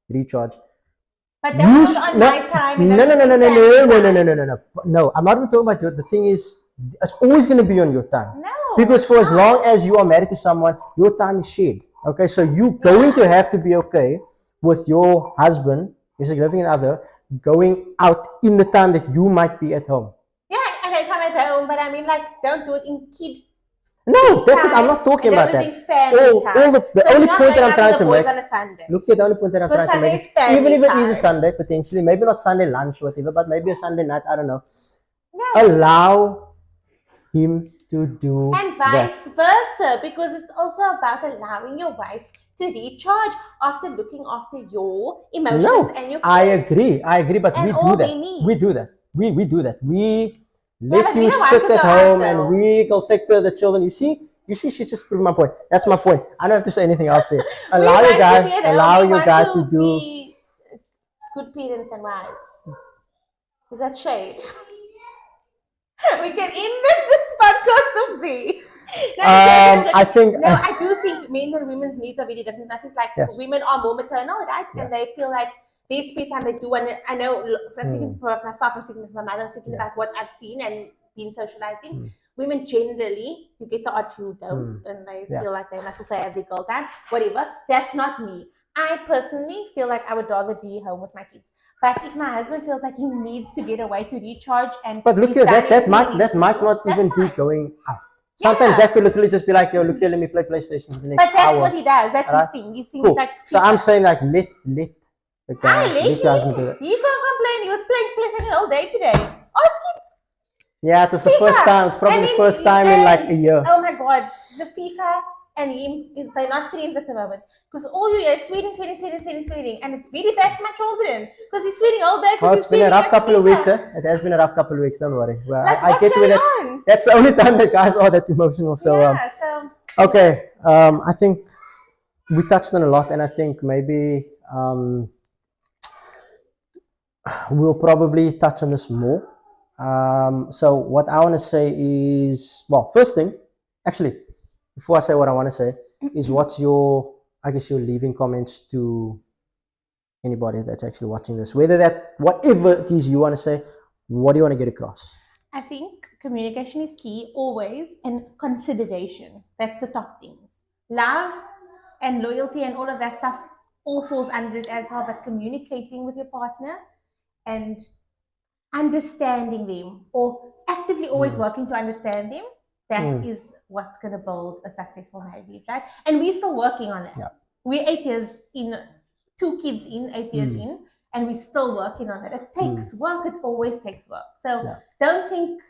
recharge. But that was on my time. No, I'm not even talking about you. The thing is, it's always going to be on your time. No. Because for as long as you are married to someone, your time is shared. Okay, so you're going to have to be okay with your husband, your significant other, going out in the time that you might be at home. Yeah, okay, if I'm at home, but I mean, like, don't do it in kid. No, that's it. I'm not talking about that. The only point that I'm trying to make. Look at the only point that I'm trying to make. Even if it is a Sunday, potentially, maybe not Sunday lunch, whatever, but maybe a Sunday night. I don't know. No, allow him to do and vice versa, because it's also about allowing your wife to recharge after looking after your emotions and your kids. I agree, but we do that. We do that. We let you sit at home and we go take care of the children. You see, she's just proving my point. That's my point. I don't have to say anything else here. Allow your guy to do good parents and wives. Is that shade? We can end this podcast of the. I do think men and women's needs are very different. I think women are more maternal, right? Yeah. And they feel like they spare time they do. And I know I'm speaking for myself, I'm speaking for my mother, I'm speaking about what I've seen and been socializing. Women generally, you get the odd few don't, and they feel like they must also have their girl time, whatever. That's not me. I personally feel like I would rather be home with my kids. But if my husband feels like he needs to get away to recharge and look here, that might not even be going out. Sometimes that could literally just be like, yo, look here, let me play PlayStation for the next hour. But that's what he does. That's his thing. He thinks like. So I'm saying like let the guy, let your husband do that. You can't complain. He was playing PlayStation all day today. Ask him. Yeah, it was the first time. It's probably the first time in like a year. Oh my God, the FIFA and they're not friends at the moment. Because all you hear is sweating, and it's very bad for my children. Because he's sweating all day, because he's sweating. It's been a rough couple of weeks, eh? It has been a rough couple of weeks, don't worry. Well, Like, I get with it. on? That's the only time that guys are that emotional. So, okay. I think we touched on a lot, and I think maybe we'll probably touch on this more. So what I want to say is, well, first thing, actually, before I say what I want to say, is what's your leaving comments to anybody that's actually watching this, whatever it is you want to say, what do you want to get across? I think communication is key always, and consideration. That's the top things. Love and loyalty and all of that stuff all falls under it as well, but communicating with your partner and understanding them, or actively always working to understand them, that is what's going to build a successful marriage, right? And we're still working on it. Yeah. We're 8 years in, 2 kids in, 8 years in, and we're still working on it. It takes work. It always takes work. So don't think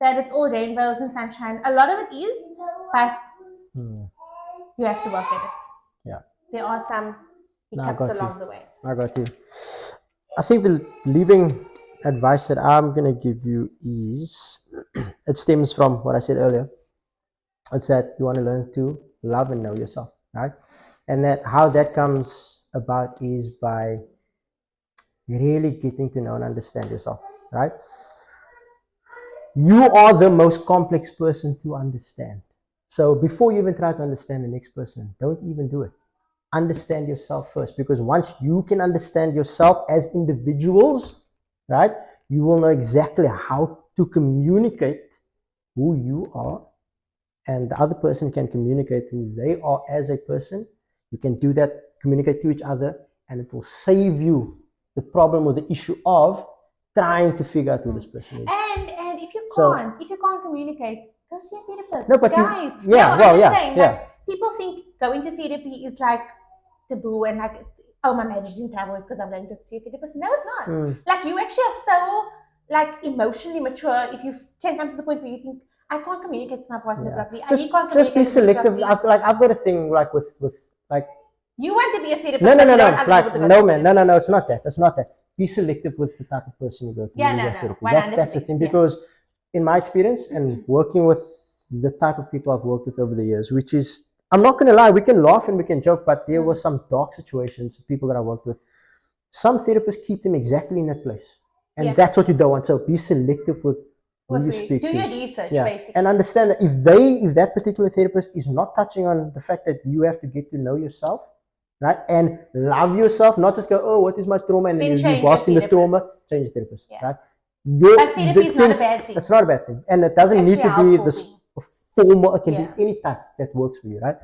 that it's all rainbows and sunshine. A lot of it is, but you have to work at it. Yeah. There are some hiccups along the way. I got you. I think the leaving advice that I'm going to give you is, it stems from what I said earlier. It's that you want to learn to love and know yourself, right? And that how that comes about is by really getting to know and understand yourself, right? You are the most complex person to understand. So before you even try to understand the next person, don't even do it. Understand yourself first, because once you can understand yourself as individuals, right, you will know exactly how to communicate who you are, and the other person can communicate who they are as a person. You can do that, communicate to each other, and it will save you the problem or the issue of trying to figure out who this person is. And if you can't communicate, go see a therapist. No, but guys, people think going to therapy is like taboo and like, oh, my marriage is in trouble because I'm going to see a therapist. No, it's not. Like, you actually are so like emotionally mature if you can come to the point where you think, I can't communicate with my partner properly. Just be selective. I've got a thing like with like. You want to be a therapist? No. Like, no, man. No. It's not that. It's not that. Be selective with the type of person you go to. That's the thing. Because in my experience and working with the type of people I've worked with over the years, which is, I'm not going to lie, we can laugh and we can joke, but there were some dark situations, people that I worked with. Some therapists keep them exactly in that place. And that's what you don't want. So be selective with who you speak to. Do your research, basically. And understand that if that particular therapist is not touching on the fact that you have to get to know yourself, right, and love yourself, not just go, oh, what is my trauma, and then you bask in the trauma, change the therapist, right? But therapy is not a bad thing. It's not a bad thing. And it doesn't need to be this formal, it can be any type that works for you, right?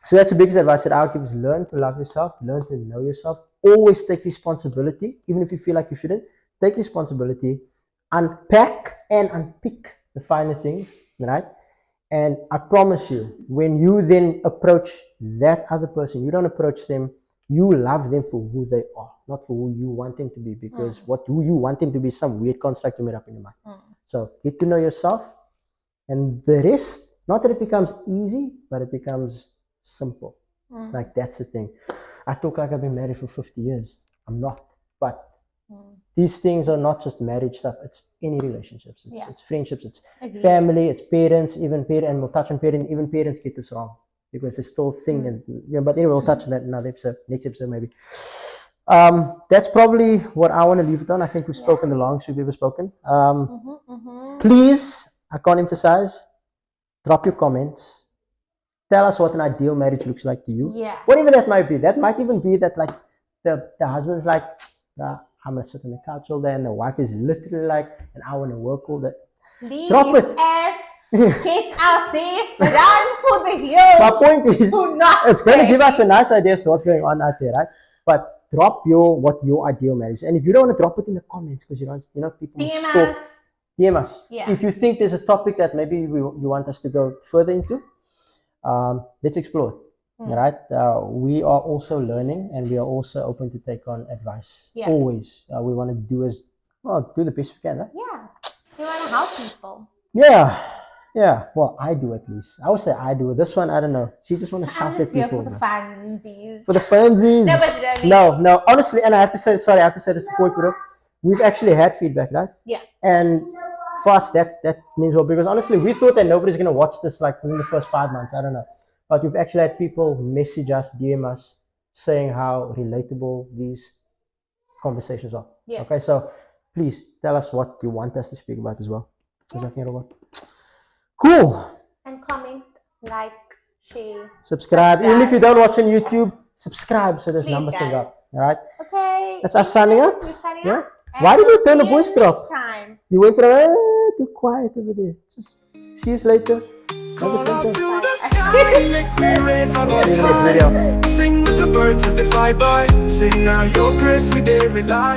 So that's the biggest advice that I would give, is learn to love yourself, learn to know yourself, always take responsibility, even if you feel like you shouldn't. Take responsibility, unpack and unpick the finer things, right? And I promise you, when you then approach that other person, you don't approach them, you love them for who they are, not for who you want them to be, because who you want them to be is some weird construct you made up in your mind. So get to know yourself, and the rest, not that it becomes easy, but it becomes simple. Like, that's the thing. I talk like I've been married for 50 years. I'm not. But these things are not just marriage stuff. It's any relationships. It's friendships. It's family. It's parents. Even parents. And we'll touch on parents. Even parents get this wrong, because it's still a thing. And but anyway, we'll touch on that in another episode. Next episode, maybe. That's probably what I want to leave it on. I think we've spoken the longest we've ever spoken. Please, I can't emphasize, drop your comments. Tell us what an ideal marriage looks like to you. Whatever that might be. That might even be that, like, the husband's like, I'm going to sit on the couch all day, and the wife is literally like, and I want to work all day. Drop it. Get out there, run for the hills. My point is, it's going to give us a nice idea as to what's going on out there, right? But drop what your ideal marriage is. And if you don't want to drop it in the comments, because people DM us. If you think there's a topic that maybe you want us to go further into, let's explore it. Right? We are also learning, and we are also open to take on advice. Always. We want to do the best we can, right? We want to help people. Yeah, well, I do at least. I would say I do. This one, I don't know. She just want to I'm shout at just here people. for the bro. funsies. For the funsies. No, but really. No. Honestly, and I have to say, sorry, I have to say this before we put off. We've actually had feedback, right? Yeah. And for us, that means well, because honestly, we thought that nobody's going to watch this like within the first 5 months. I don't know. But we've actually had people message us, DM us, saying how relatable these conversations are. Yeah. Okay, so please tell us what you want us to speak about as well. Yeah. Cool. And comment, like, share, Subscribe. Even if you don't watch on YouTube, subscribe so those Please, numbers can go guys. up. All right. Okay. That's us signing out. We're signing Yeah. out. And Why did you we'll turn the see you voice drop? next time. You went from too quiet over there. Just see you later. Call Have a out good to day. the sky, make we raise our voice See you in the next high. video. Sing with the birds as they fly by. Sing now your grace we dare rely.